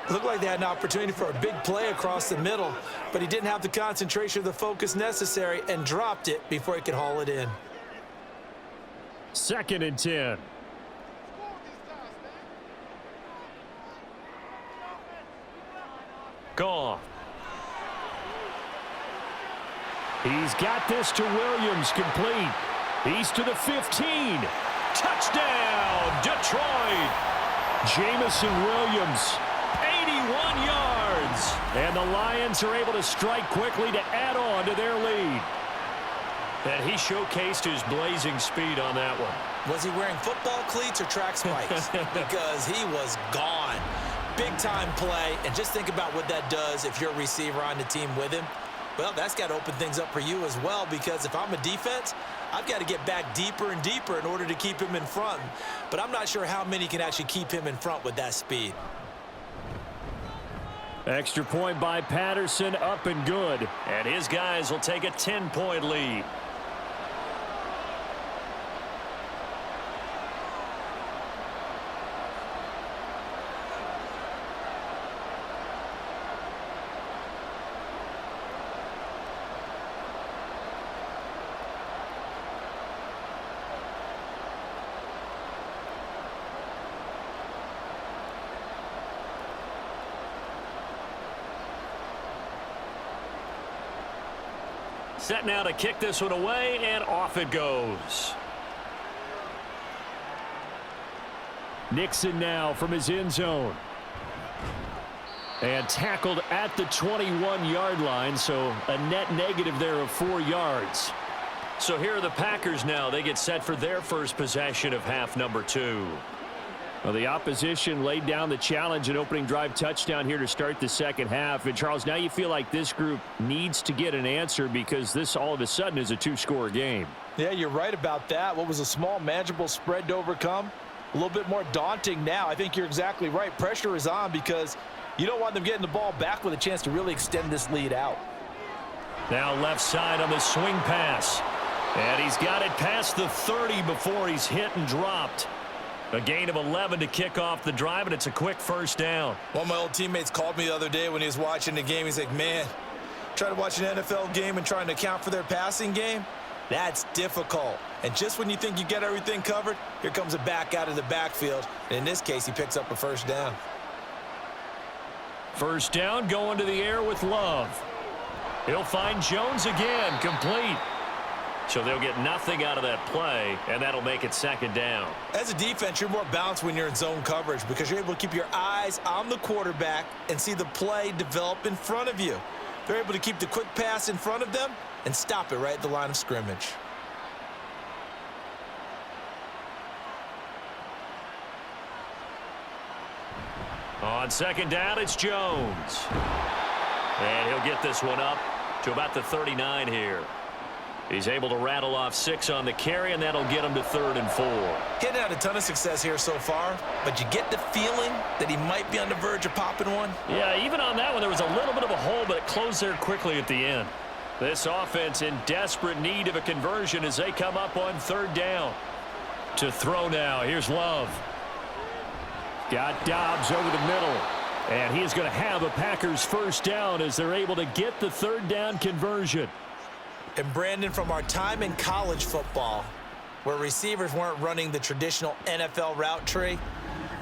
Looked like they had an opportunity for a big play across the middle, but he didn't have the concentration or the focus necessary and dropped it before he could haul it in. 2nd and 10. Goff. He's got this to Williams, complete. He's to the 15. Touchdown, Detroit. Jamison Williams, 81 yards. And the Lions are able to strike quickly to add on to their lead. And he showcased his blazing speed on that one. Was he wearing football cleats or track spikes? Because he was gone. Big-time play, and just think about what that does if you're a receiver on the team with him. Well, that's got to open things up for you as well, because if I'm a defense, I've got to get back deeper and deeper in order to keep him in front. But I'm not sure how many can actually keep him in front with that speed. Extra point by Patterson, up and good. And his guys will take a 10-point lead. Set now to kick this one away, and off it goes. Nixon now from his end zone. And tackled at the 21-yard line, so a net negative there of 4 yards. So here are the Packers now. They get set for their first possession of half number 2. Well, the opposition laid down the challenge, an opening drive touchdown here to start the second half. And, Charles, now you feel like this group needs to get an answer because this all of a sudden is a 2-score game. Yeah, you're right about that. What was a small, manageable spread to overcome? A little bit more daunting now. I think you're exactly right. Pressure is on because you don't want them getting the ball back with a chance to really extend this lead out. Now left side on the swing pass. And he's got it past the 30 before he's hit and dropped. A gain of 11 to kick off the drive, and it's a quick first down. One of my old teammates called me the other day when he was watching the game. He's like, man, trying to watch an NFL game and trying to account for their passing game, that's difficult. And just when you think you get everything covered, here comes a back out of the backfield. And in this case, he picks up a first down. First down going to the air with Love. He'll find Jones again, complete. So they'll get nothing out of that play, and that'll make it second down. As a defense, you're more balanced when you're in zone coverage because you're able to keep your eyes on the quarterback and see the play develop in front of you. They're able to keep the quick pass in front of them and stop it right at the line of scrimmage. On second down, it's Jones. And he'll get this one up to about the 39 here. He's able to rattle off 6 on the carry, and that'll get him to 3rd and 4. Getting had a ton of success here so far, but you get the feeling that he might be on the verge of popping one. Yeah, even on that one, there was a little bit of a hole, but it closed there quickly at the end. This offense in desperate need of a conversion as they come up on 3rd down. To throw now, here's Love. Got Dobbs over the middle. And he is going to have a Packers first down as they're able to get the 3rd down conversion. And Brandon, from our time in college football, where receivers weren't running the traditional NFL route tree,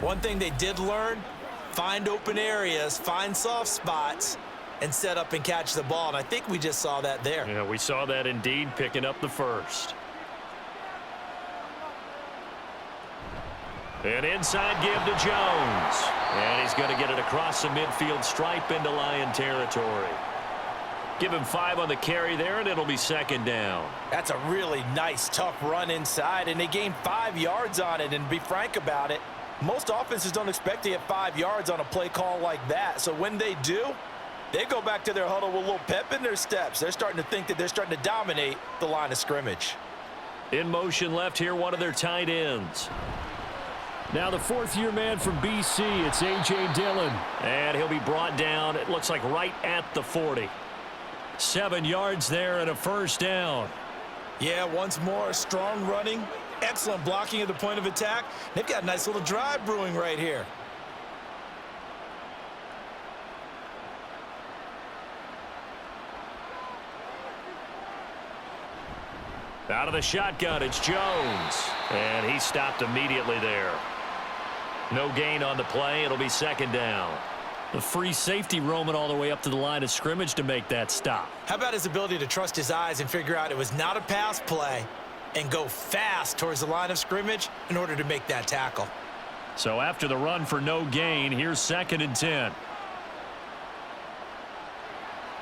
one thing they did learn, find open areas, find soft spots, and set up and catch the ball. And I think we just saw that there. Yeah, we saw that indeed, picking up the first. An inside give to Jones. And he's going to get it across the midfield stripe into Lion territory. Give him 5 on the carry there, and it'll be second down. That's a really nice, tough run inside, and they gained 5 yards on it. And be frank about it, most offenses don't expect to get 5 yards on a play call like that. So when they do, They go back to their huddle with a little pep in their steps. They're starting to think that they're starting to dominate the line of scrimmage. In motion left here, one of their tight ends. Now the fourth-year man from BC, it's A.J. Dillon. And he'll be brought down, it looks like right at the 40. 7 yards there and a first down. Yeah, once more, strong running, excellent blocking at the point of attack. They've got a nice little drive brewing right here. Out of the shotgun, it's Jones. And he stopped immediately there. No gain on the play. It'll be second down. The free safety roaming all the way up to the line of scrimmage to make that stop. How about his ability to trust his eyes and figure out it was not a pass play and go fast towards the line of scrimmage in order to make that tackle. So after the run for no gain, here's 2nd and 10.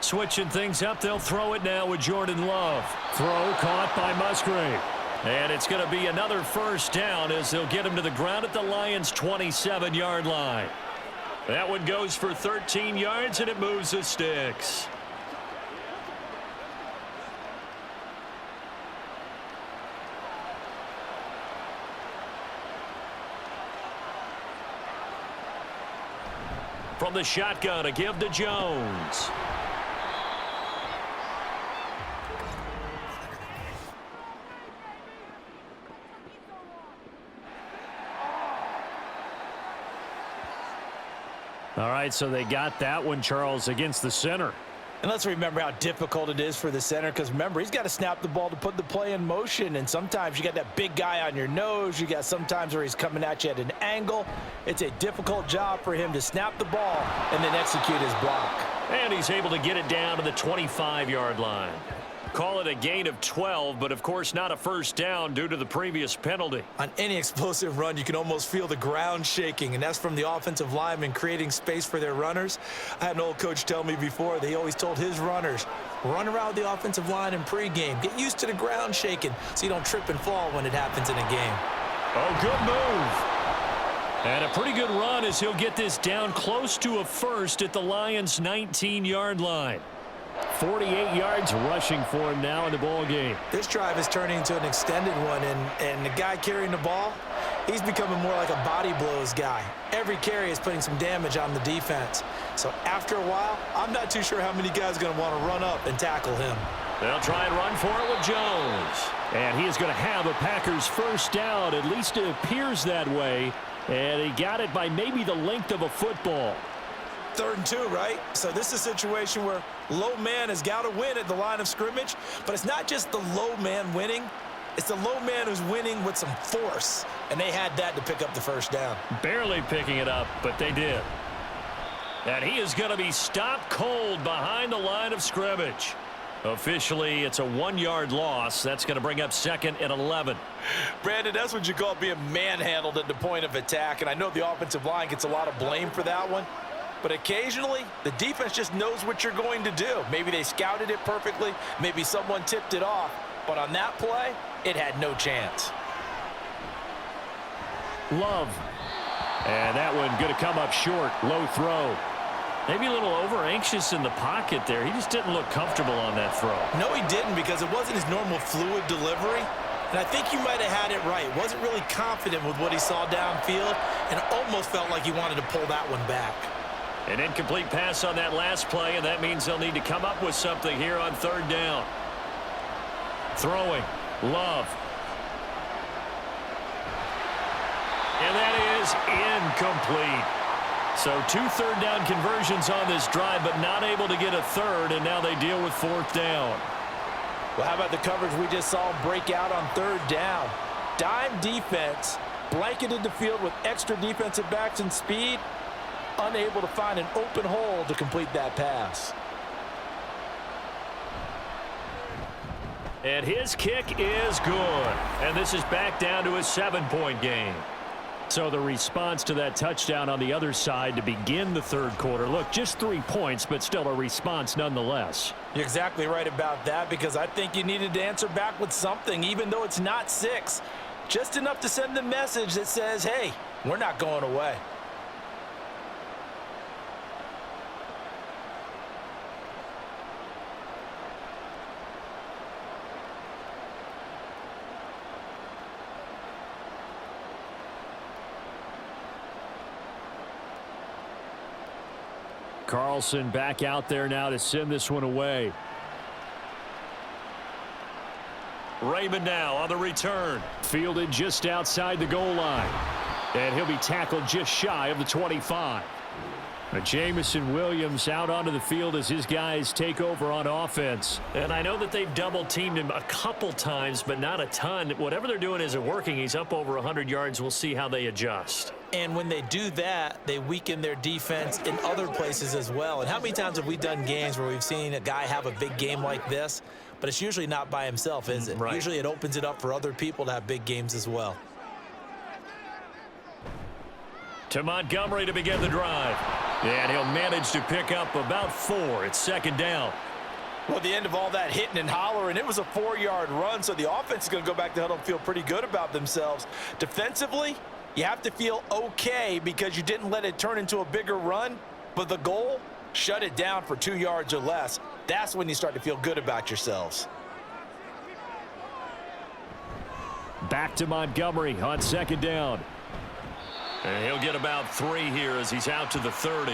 Switching things up, they'll throw it now with Jordan Love. Throw caught by Musgrave. And it's going to be another first down as they'll get him to the ground at the Lions' 27-yard line. That one goes for 13 yards, and it moves the sticks. From the shotgun, a give to Jones. All right, so they got that one, Charles, against the center. And let's remember how difficult it is for the center, because remember, he's got to snap the ball to put the play in motion, and sometimes you got that big guy on your nose. You got sometimes where he's coming at you at an angle. It's a difficult job for him to snap the ball and then execute his block. And he's able to get it down to the 25-yard line. Call it a gain of 12, but of course not a first down due to the previous penalty. On any explosive run, you can almost feel the ground shaking, and that's from the offensive linemen creating space for their runners. I had an old coach tell me before, they always told his runners, run around the offensive line in pregame. Get used to the ground shaking so you don't trip and fall when it happens in a game. Oh, good move. And a pretty good run as he'll get this down close to a first at the Lions' 19-yard line. 48 yards rushing for him now in the ball game. This drive is turning into an extended one, and the guy carrying the ball, he's becoming more like a body blows guy. Every carry is putting some damage on the defense. So after a while, I'm not too sure how many guys are going to want to run up and tackle him. They'll try and run for it with Jones. And he is going to have a Packers first down. At least it appears that way. And he got it by maybe the length of a football. 3rd and 2, right? So this is a situation where low man has got to win at the line of scrimmage, but it's not just the low man winning. It's the low man who's winning with some force, and they had that to pick up the first down. Barely picking it up, but they did. And he is going to be stopped cold behind the line of scrimmage. Officially, it's a 1-yard loss. That's going to bring up 2nd and 11. Brandon, that's what you call being manhandled at the point of attack, and I know the offensive line gets a lot of blame for that one. But occasionally, the defense just knows what you're going to do. Maybe they scouted it perfectly. Maybe someone tipped it off. But on that play, it had no chance. Love. And that one going to come up short. Low throw. Maybe a little over-anxious in the pocket there. He just didn't look comfortable on that throw. No, he didn't, because it wasn't his normal fluid delivery. And I think you might have had it right. Wasn't really confident with what he saw downfield and almost felt like he wanted to pull that one back. An incomplete pass on that last play, and that means they'll need to come up with something here on 3rd down. Throwing. Love. And that is incomplete. So 2 third-down conversions on this drive, but not able to get a third, and now they deal with 4th down. Well, how about the coverage we just saw break out on 3rd down? Dime defense, blanketed the field with extra defensive backs and speed, unable to find an open hole to complete that pass. And his kick is good. And this is back down to a 7-point game. So the response to that touchdown on the other side to begin the 3rd quarter. Look, just 3 points, but still a response nonetheless. You're exactly right about that, because I think you needed to answer back with something, even though it's not 6. Just enough to send the message that says, hey, we're not going away. Carlson back out there now to send this one away. Raymond now on the return. Fielded just outside the goal line. And he'll be tackled just shy of the 25. Jamison Williams out onto the field as his guys take over on offense. And I know that they've double-teamed him a couple times, but not a ton. Whatever they're doing isn't working. He's up over 100 yards. We'll see how they adjust. And when they do that, they weaken their defense in other places as well. And how many times have we done games where we've seen a guy have a big game like this, but it's usually not by himself, is it? Right. Usually it opens it up for other people to have big games as well. To Montgomery to begin the drive. And he'll manage to pick up about 4. It's second down. Well, at the end of all that hitting and hollering, it was a 4-yard run, so the offense is going to go back to the huddle and feel pretty good about themselves. Defensively, you have to feel okay because you didn't let it turn into a bigger run, but the goal, shut it down for 2 yards or less. That's when you start to feel good about yourselves. Back to Montgomery on second down. And he'll get about 3 here as he's out to the 30.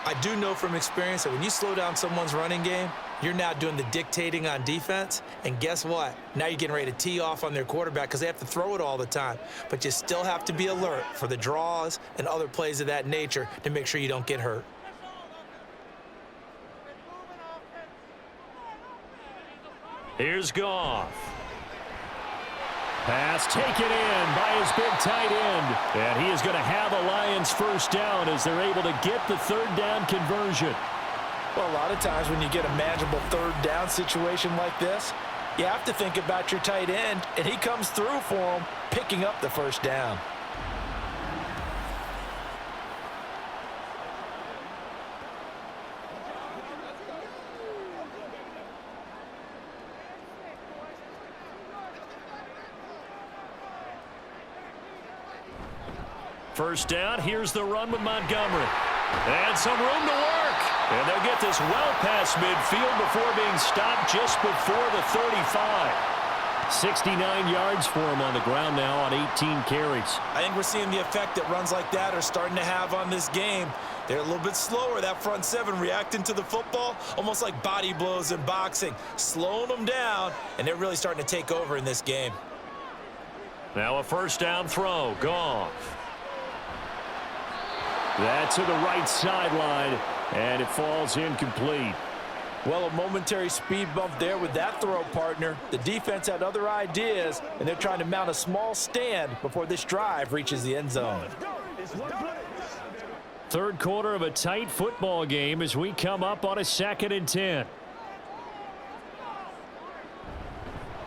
I do know from experience that when you slow down someone's running game, you're now doing the dictating on defense. And guess what? Now you're getting ready to tee off on their quarterback because they have to throw it all the time. But you still have to be alert for the draws and other plays of that nature to make sure you don't get hurt. Here's Goff. Pass taken in by his big tight end. And he is going to have a Lions first down as they're able to get the third down conversion. Well, a lot of times when you get a manageable third down situation like this, you have to think about your tight end, and he comes through for him, picking up the first down. First down, here's the run with Montgomery. And some room to work. And they'll get this well past midfield before being stopped just before the 35. 69 yards for him on the ground now on 18 carries. I think we're seeing the effect that runs like that are starting to have on this game. They're a little bit slower, that front seven, reacting to the football, almost like body blows in boxing, slowing them down, and they're really starting to take over in this game. Now a first down throw. Goff. That to the right sideline, and it falls incomplete. Well, a momentary speed bump there with that throw, partner. The defense had other ideas, and they're trying to mount a small stand before this drive reaches the end zone. Third quarter of a tight football game as we come up on a 2nd and 10.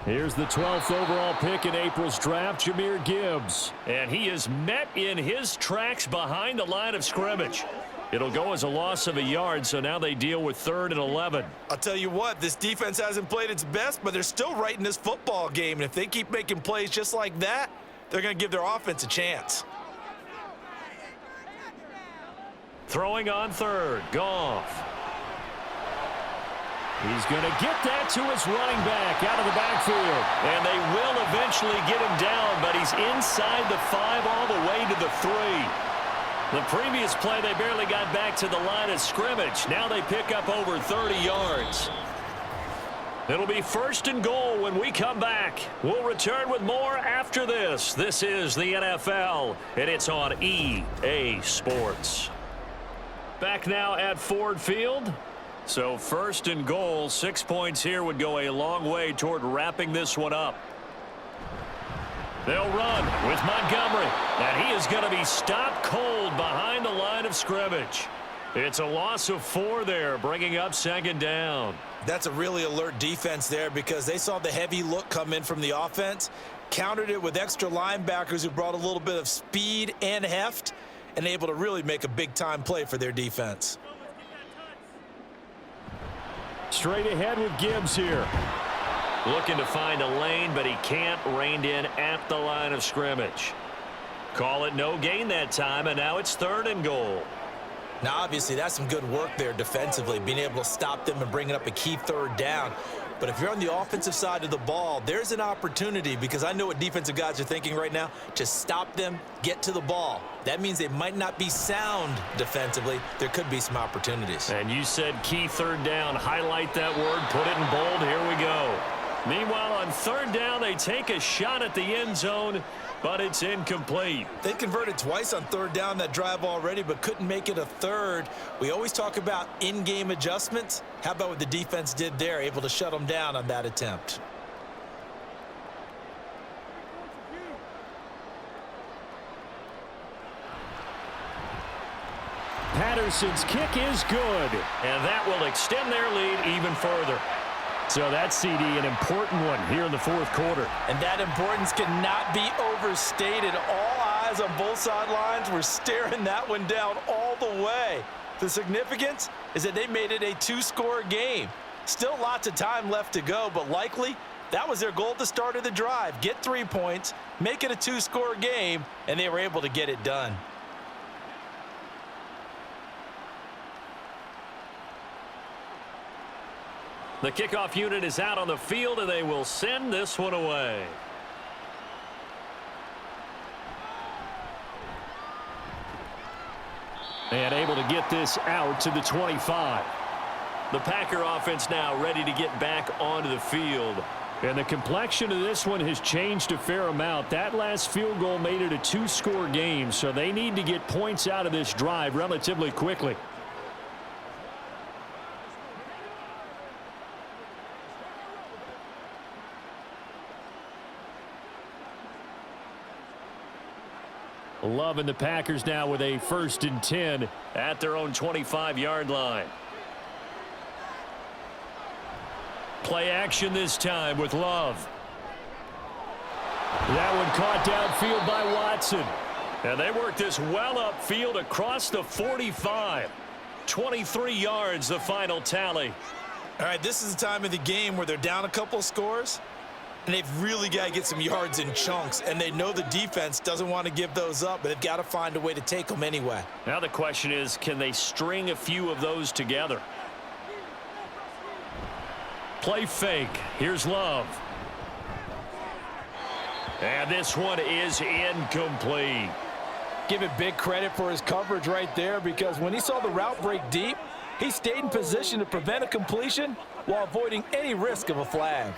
Here's the 12th overall pick in April's draft, Jahmyr Gibbs. And he is met in his tracks behind the line of scrimmage. It'll go as a loss of a yard, so now they deal with 3rd and 11. I'll tell you what, this defense hasn't played its best, but they're still right in this football game. And if they keep making plays just like that, they're going to give their offense a chance. Throwing on 3rd. Goff. He's going to get that to his running back out of the backfield. And they will eventually get him down, but he's inside the 5 all the way to the 3. The previous play, they barely got back to the line of scrimmage. Now they pick up over 30 yards. It'll be 1st and goal when we come back. We'll return with more after this. This is the NFL, and it's on EA Sports. Back now at Ford Field. So 1st and goal, 6 points here would go a long way toward wrapping this one up. They'll run with Montgomery, and he is going to be stopped cold behind the line of scrimmage. It's a loss of 4 there, bringing up 2nd down. That's a really alert defense there because they saw the heavy look come in from the offense, countered it with extra linebackers who brought a little bit of speed and heft, and able to really make a big-time play for their defense. Straight ahead with Gibbs here. Looking to find a lane, but he can't. Reined in at the line of scrimmage. Call it no gain that time, and now it's 3rd and goal. Now, obviously, that's some good work there defensively, being able to stop them and bringing up a key 3rd down. But if you're on the offensive side of the ball, there's an opportunity, because I know what defensive guys are thinking right now. Just stop them, get to the ball. That means they might not be sound defensively. There could be some opportunities. And you said key third down. Highlight that word. Put it in bold. Here we go. Meanwhile, on third down, they take a shot at the end zone, but it's incomplete. They converted twice on third down that drive already, but couldn't make it a third. We always talk about in-game adjustments. How about what the defense did there, able to shut them down on that attempt? Patterson's kick is good. And that will extend their lead even further. So that's, CD, an important one here in the fourth quarter. And that importance cannot be overstated. All eyes on both sidelines were staring that one down all the way. The significance is that they made it a two-score game. Still lots of time left to go, but likely that was their goal at the start of the drive. Get 3 points, make it a two-score game, and they were able to get it done. The kickoff unit is out on the field, and they will send this one away. And able to get this out to the 25. The Packer offense now ready to get back onto the field. And the complexion of this one has changed a fair amount. That last field goal made it a two-score game, so they need to get points out of this drive relatively quickly. Loving the Packers now with a 1st and 10 at their own 25-yard line. Play action this time with Love. That one caught downfield by Watson. And they work this well upfield across the 45. 23 yards, the final tally. All right, this is the time of the game where they're down a couple of scores, and they've really got to get some yards in chunks, and they know the defense doesn't want to give those up, but they've got to find a way to take them anyway. Now the question is, can they string a few of those together? Play fake. Here's Love. And this one is incomplete. Give it big credit for his coverage right there, because when he saw the route break deep, he stayed in position to prevent a completion while avoiding any risk of a flag.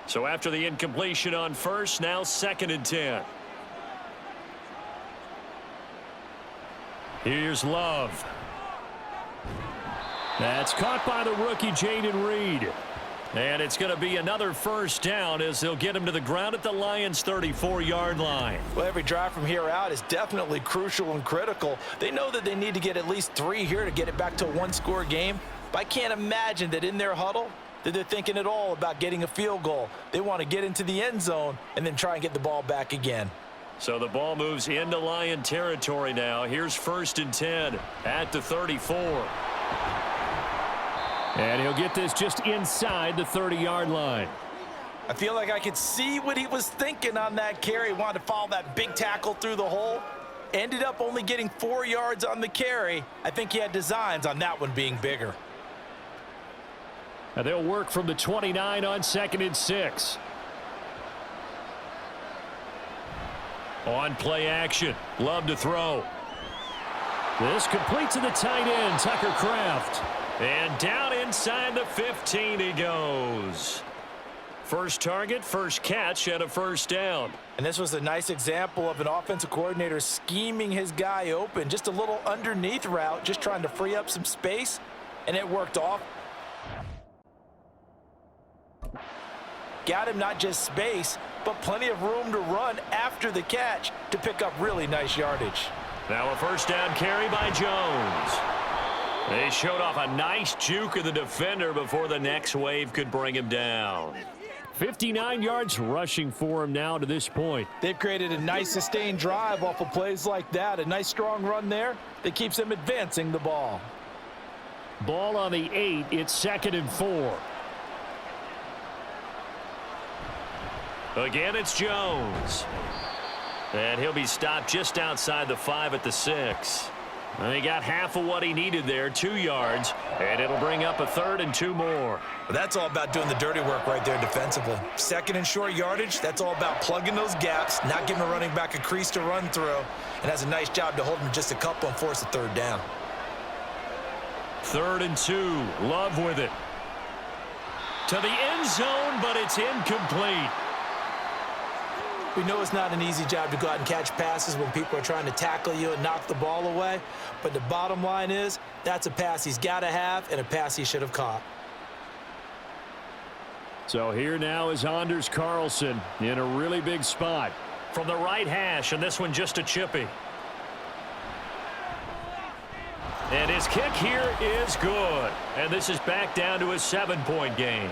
So after the incompletion on first, now 2nd and 10. Here's Love. That's caught by the rookie, Jaden Reed. And it's going to be another 1st down as they'll get him to the ground at the Lions' 34-yard line. Well, every drive from here out is definitely crucial and critical. They know that they need to get at least 3 here to get it back to a one-score game. But I can't imagine that in their huddle that they're thinking at all about getting a field goal. They want to get into the end zone and then try and get the ball back again. So the ball moves into Lion territory now. Here's 1st and 10 at the 34. And he'll get this just inside the 30-yard line. I feel like I could see what he was thinking on that carry. Wanted to follow that big tackle through the hole. Ended up only getting 4 yards on the carry. I think he had designs on that one being bigger. And they'll work from the 29 on 2nd and 6. On play action. Love to throw. This complete to the tight end, Tucker Kraft. And down inside the 15 he goes. First target, first catch, and a 1st down. And this was a nice example of an offensive coordinator scheming his guy open. Just a little underneath route, just trying to free up some space, and it worked off. Got him not just space, but plenty of room to run after the catch to pick up really nice yardage. Now a 1st down carry by Jones. They showed off a nice juke of the defender before the next wave could bring him down. 59 yards rushing for him now to this point. They've created a nice sustained drive off of plays like that. A nice strong run there that keeps them advancing the ball. Ball on the 8. It's 2nd and 4. Again, it's Jones. And he'll be stopped just outside the 5 at the 6. And he got half of what he needed there, 2 yards, and it'll bring up a 3rd and 2 more. That's all about doing the dirty work right there defensively. 2nd and short yardage, that's all about plugging those gaps, not giving a running back a crease to run through, and has a nice job to hold him just a couple and force a 3rd down. 3rd and 2, Love with it. To the end zone, but it's incomplete. We know it's not an easy job to go out and catch passes when people are trying to tackle you and knock the ball away, but the bottom line is that's a pass he's got to have and a pass he should have caught. So here now is Anders Carlson in a really big spot. From the right hash, and this one just a chippy. And his kick here is good. And this is back down to a 7-point game.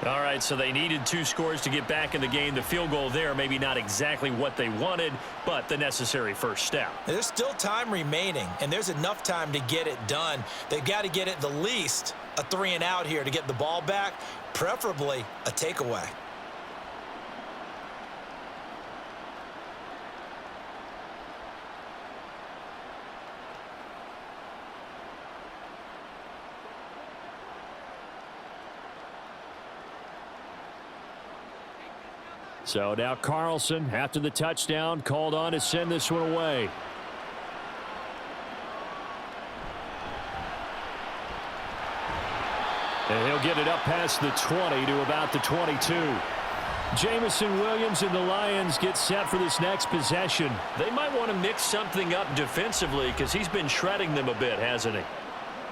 All right, so they needed 2 scores to get back in the game. The field goal there, maybe not exactly what they wanted, but the necessary first step. There's still time remaining, and there's enough time to get it done. They've got to get at the least a 3 and out here to get the ball back, preferably a takeaway. So now Carlson, after the touchdown, called on to send this one away. And he'll get it up past the 20 to about the 22. Jamison Williams and the Lions get set for this next possession. They might want to mix something up defensively because he's been shredding them a bit, hasn't he?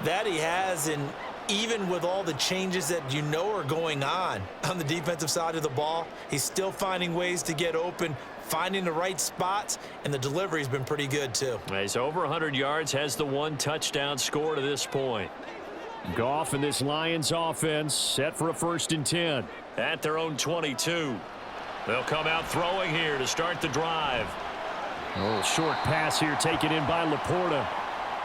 That he has, and even with all the changes that you know are going on the defensive side of the ball, he's still finding ways to get open, finding the right spots, and the delivery's been pretty good too. He's over 100 yards, has the 1 touchdown score to this point. Goff and this Lions offense set for a 1st and 10. At their own 22. They'll come out throwing here to start the drive. A little short pass here taken in by Laporta.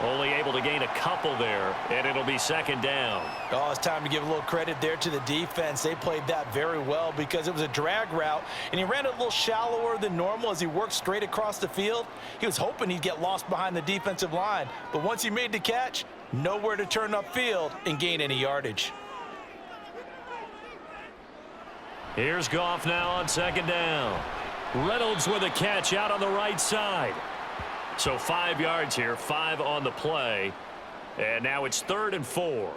Only able to gain a couple there, and it'll be 2nd down. Oh, it's time to give a little credit there to the defense. They played that very well because it was a drag route, and he ran it a little shallower than normal as he worked straight across the field. He was hoping he'd get lost behind the defensive line, but once he made the catch, nowhere to turn upfield and gain any yardage. Here's Goff now on 2nd down. Reynolds with a catch out on the right side. So 5 yards here, 5 on the play. And now it's 3rd and 4.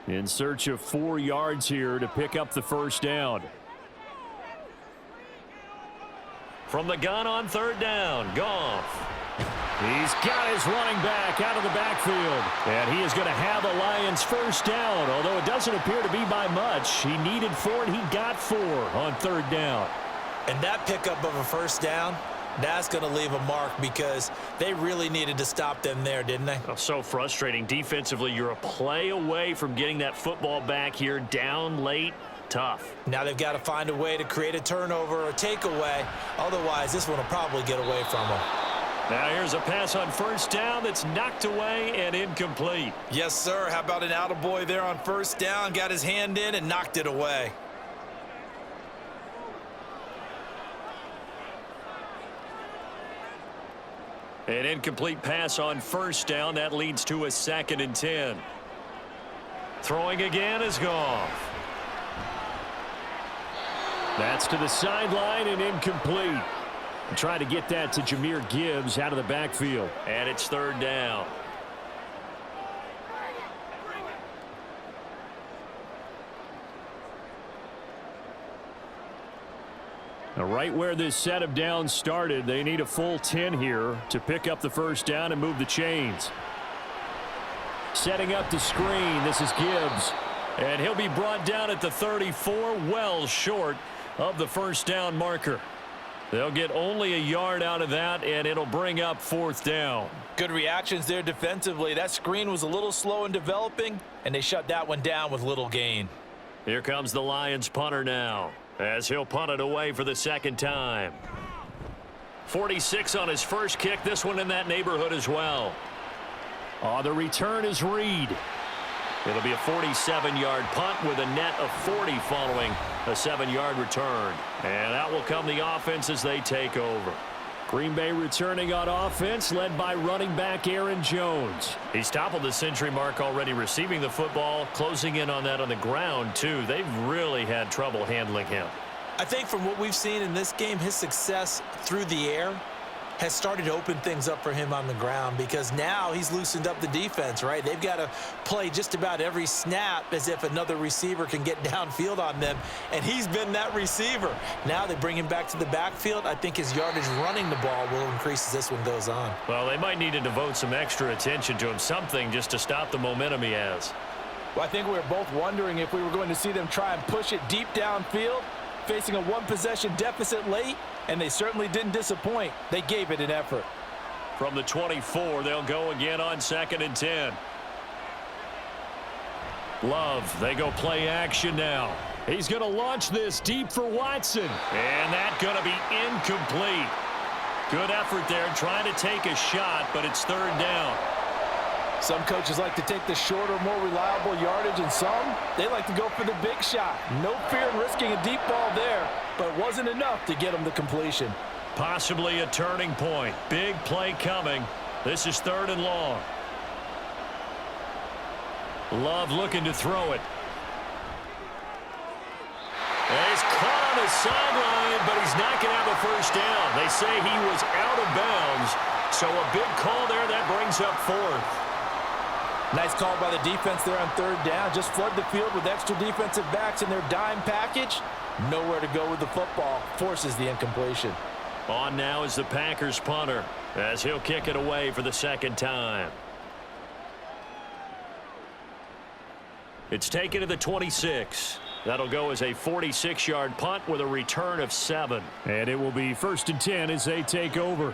In search of 4 yards here to pick up the 1st down. From the gun on 3rd down, Goff. He's got his running back out of the backfield. And he is going to have the Lions 1st down, although it doesn't appear to be by much. He needed 4, and he got 4 on 3rd down. And that pickup of a 1st down, that's going to leave a mark because they really needed to stop them there, didn't they? Oh, so frustrating. Defensively, you're a play away from getting that football back here down late. Tough. Now they've got to find a way to create a turnover or a takeaway. Otherwise, this one will probably get away from them. Now here's a pass on 1st down that's knocked away and incomplete. Yes, sir. How about an attaboy there on 1st down? Got his hand in and knocked it away. An incomplete pass on 1st down. That leads to a 2nd and 10. Throwing again is Goff. That's to the sideline and incomplete. Try to get that to Jahmyr Gibbs out of the backfield. And it's 3rd down. Now, right where this set of downs started, they need a full 10 here to pick up the 1st down and move the chains. Setting up the screen, this is Gibbs. And he'll be brought down at the 34, well short of the 1st down marker. They'll get only a yard out of that, and it'll bring up 4th down. Good reactions there defensively. That screen was a little slow in developing, and they shut that one down with little gain. Here comes the Lions punter now, as he'll punt it away for the 2nd time. 46 on his first kick, this one in that neighborhood as well. The return is Reed. It'll be a 47-yard punt with a net of 40 following a 7-yard return. And out will come the offense as they take over. Green Bay returning on offense, led by running back Aaron Jones. He's toppled the century mark already receiving the football, closing in on that on the ground, too. They've really had trouble handling him. I think from what we've seen in this game, his success through the air has started to open things up for him on the ground, because now he's loosened up the defense, right? They've got to play just about every snap as if another receiver can get downfield on them, and he's been that receiver. Now they bring him back to the backfield. I think his yardage running the ball will increase as this one goes on. Well, they might need to devote some extra attention to him, something just to stop the momentum he has. Well, I think we were both wondering if we were going to see them try and push it deep downfield, facing a one-possession deficit late, and they certainly didn't disappoint. They gave it an effort. From the 24, they'll go again on 2nd and 10. Love, they go play action now. He's going to launch this deep for Watson. And that's going to be incomplete. Good effort there trying to take a shot, but it's 3rd down. Some coaches like to take the shorter, more reliable yardage, and some, they like to go for the big shot. No fear in risking a deep ball there, but it wasn't enough to get them the completion. Possibly a turning point. Big play coming. This is 3rd and long. Love looking to throw it. And he's caught on the sideline, but he's not going to have a first down. They say he was out of bounds, so a big call there. That brings up 4th. Nice call by the defense there on 3rd down. Just flood the field with extra defensive backs in their dime package. Nowhere to go with the football. Forces the incompletion. On now is the Packers punter, as he'll kick it away for the 2nd time. It's taken to the 26. That'll go as a 46-yard punt with a return of 7. And it will be 1st and 10 as they take over.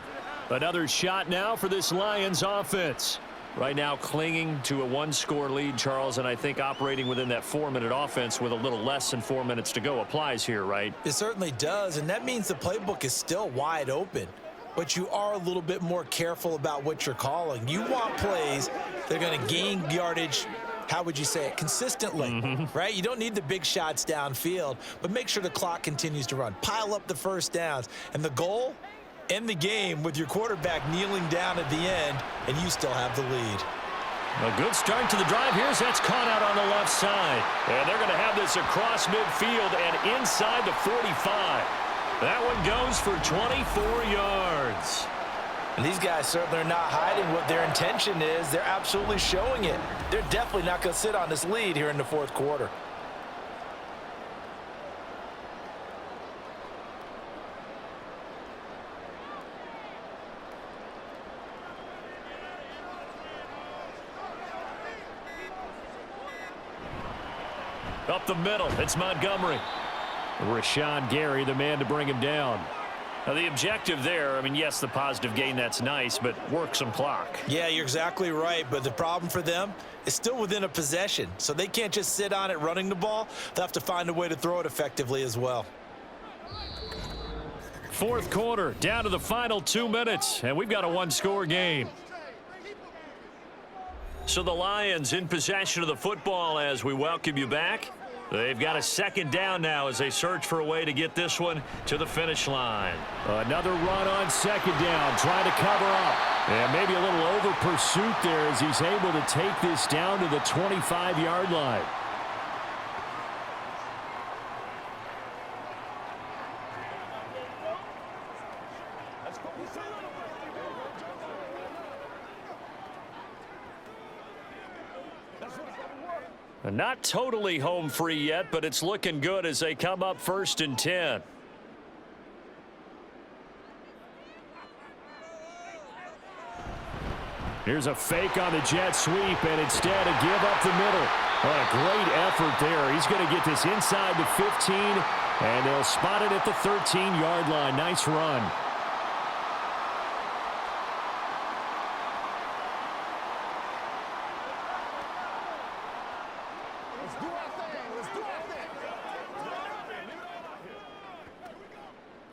Another shot now for this Lions offense. Right now clinging to a 1-score lead, Charles, and I think operating within that 4-minute offense with a little less than 4 minutes to go applies here, right? It certainly does, and that means the playbook is still wide open. But you are a little bit more careful about what you're calling. You want plays that are going to gain yardage, how would you say it, consistently, right? You don't need the big shots downfield, but make sure the clock continues to run. Pile up the first downs, and the goal, end the game with your quarterback kneeling down at the end, and you still have the lead. A good start to the drive here as that's caught out on the left side. And they're going to have this across midfield and inside the 45. That one goes for 24 yards. And these guys certainly are not hiding what their intention is. They're absolutely showing it. They're definitely not going to sit on this lead here in the 4th quarter. Up the middle, it's Montgomery. Rashawn Gary, the man to bring him down. Now the objective there, I mean, yes, the positive gain, that's nice, but work some clock. Yeah, you're exactly right, but the problem for them is still within a possession, so they can't just sit on it running the ball. They'll have to find a way to throw it effectively as well. 4th quarter, down to the final 2 minutes, and we've got a 1-score game. So the Lions in possession of the football as we welcome you back. They've got a 2nd down now as they search for a way to get this one to the finish line. Another run on 2nd down, trying to cover up. And maybe a little over pursuit there as he's able to take this down to the 25-yard line. Not totally home free yet, but it's looking good as they come up 1st and 10. Here's a fake on the jet sweep, and instead a give up the middle. What a great effort there. He's going to get this inside the 15, and they'll spot it at the 13-yard line. Nice run.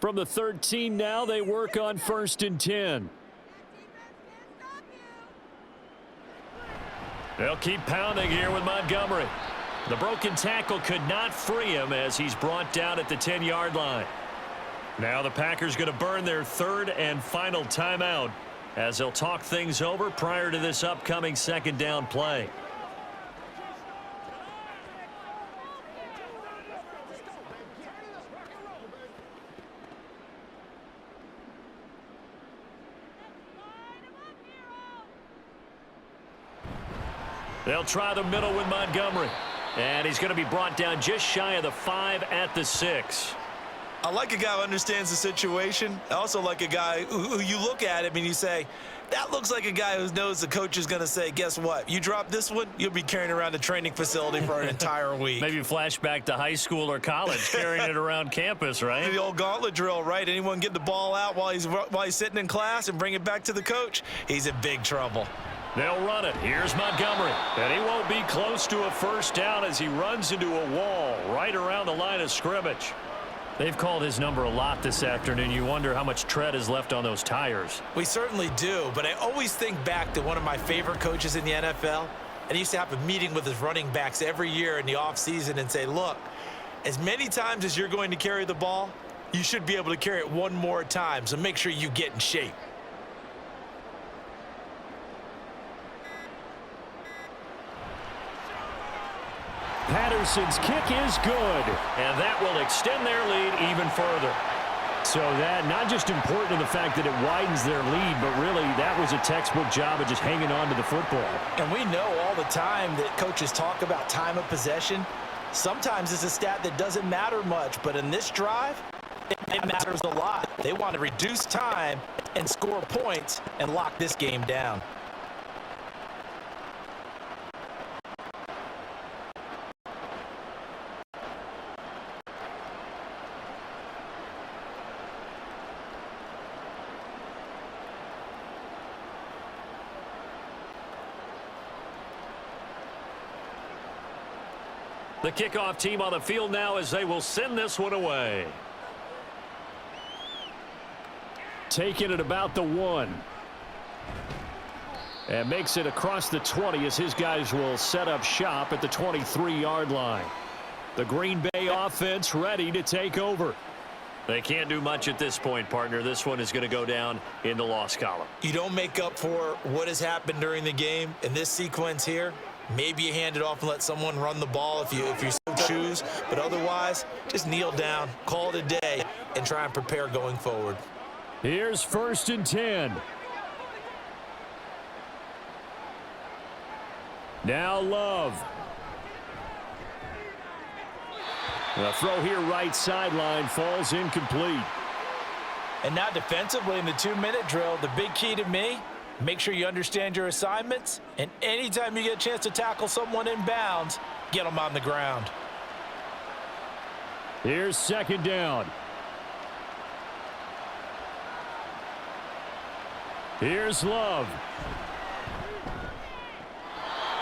From the 13 now, they work on 1st and 10. They'll keep pounding here with Montgomery. The broken tackle could not free him as he's brought down at the 10-yard line. Now the Packers going to burn their third and final timeout as they'll talk things over prior to this upcoming second down play. They'll try the middle with Montgomery. And he's going to be brought down just shy of the 5 at the 6. I like a guy who understands the situation. I also like a guy who you look at him and you say, that looks like a guy who knows the coach is going to say, guess what? You drop this one, you'll be carrying around the training facility for an entire week. Maybe flashback to high school or college, carrying it around campus, right? The old gauntlet drill, right? Anyone get the ball out while he's sitting in class and bring it back to the coach, he's in big trouble. They'll run it. Here's Montgomery. And he won't be close to a first down as he runs into a wall right around the line of scrimmage. They've called his number a lot this afternoon. You wonder how much tread is left on those tires. We certainly do, but I always think back to one of my favorite coaches in the NFL. And he used to have a meeting with his running backs every year in the offseason and say, look, as many times as you're going to carry the ball, you should be able to carry it one more time, so make sure you get in shape. Patterson's kick is good. And that will extend their lead even further. So that not just important to the fact that it widens their lead, but really that was a textbook job of just hanging on to the football. And we know all the time that coaches talk about time of possession. Sometimes it's a stat that doesn't matter much, but in this drive, it matters a lot. They want to reduce time and score points and lock this game down. The kickoff team on the field now as they will send this one away. Taking it about the 1. And makes it across the 20 as his guys will set up shop at the 23-yard line. The Green Bay offense ready to take over. They can't do much at this point, partner. This one is going to go down in the loss column. You don't make up for what has happened during the game in this sequence here. Maybe you hand it off and let someone run the ball if you so choose. But otherwise, just kneel down, call it a day, and try and prepare going forward. Here's 1st and 10. Now Love. The throw here right sideline falls incomplete. And now defensively in the 2-minute drill, the big key to me, make sure you understand your assignments, and anytime you get a chance to tackle someone in bounds, get them on the ground. Here's 2nd down. Here's Love.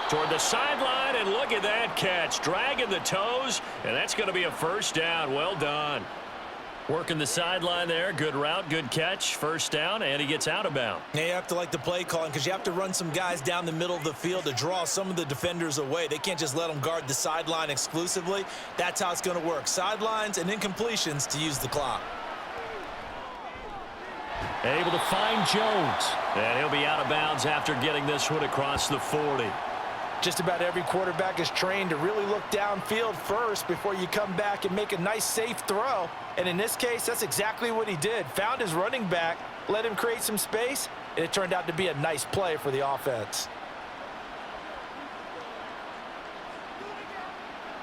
Toward the sideline, and look at that catch. Dragging the toes, and that's going to be a first down. Well done. Working the sideline there. Good route, good catch. First down, and he gets out of bounds. Now you have to like the play calling because you have to run some guys down the middle of the field to draw some of the defenders away. They can't just let them guard the sideline exclusively. That's how it's going to work. Sidelines and incompletions to use the clock. Able to find Jones. And he'll be out of bounds after getting this one across the 40. Just about every quarterback is trained to really look downfield first before you come back and make a nice, safe throw. And in this case, that's exactly what he did. Found his running back, let him create some space, and it turned out to be a nice play for the offense.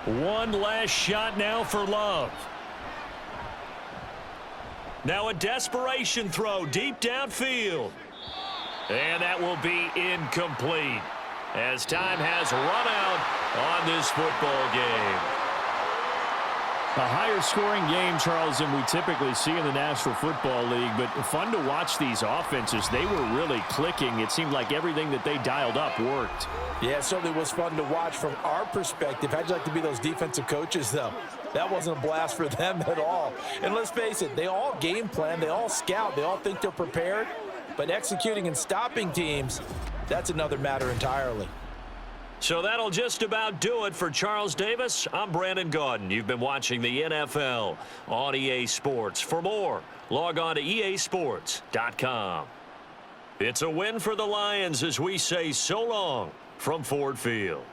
One last shot now for Love. Now a desperation throw deep downfield. And that will be incomplete as time has run out on this football game. A higher scoring game, Charles, than we typically see in the National Football League, but fun to watch these offenses. They were really clicking. It seemed like everything that they dialed up worked. Yeah, it certainly was fun to watch from our perspective. How'd you like to be those defensive coaches, though? That wasn't a blast for them at all. And let's face it, they all game plan, they all scout, they all think they're prepared, but executing and stopping teams, that's another matter entirely. So that'll just about do it for Charles Davis. I'm Brandon Gaudin. You've been watching the NFL on EA Sports. For more, log on to easports.com. It's a win for the Lions as we say so long from Ford Field.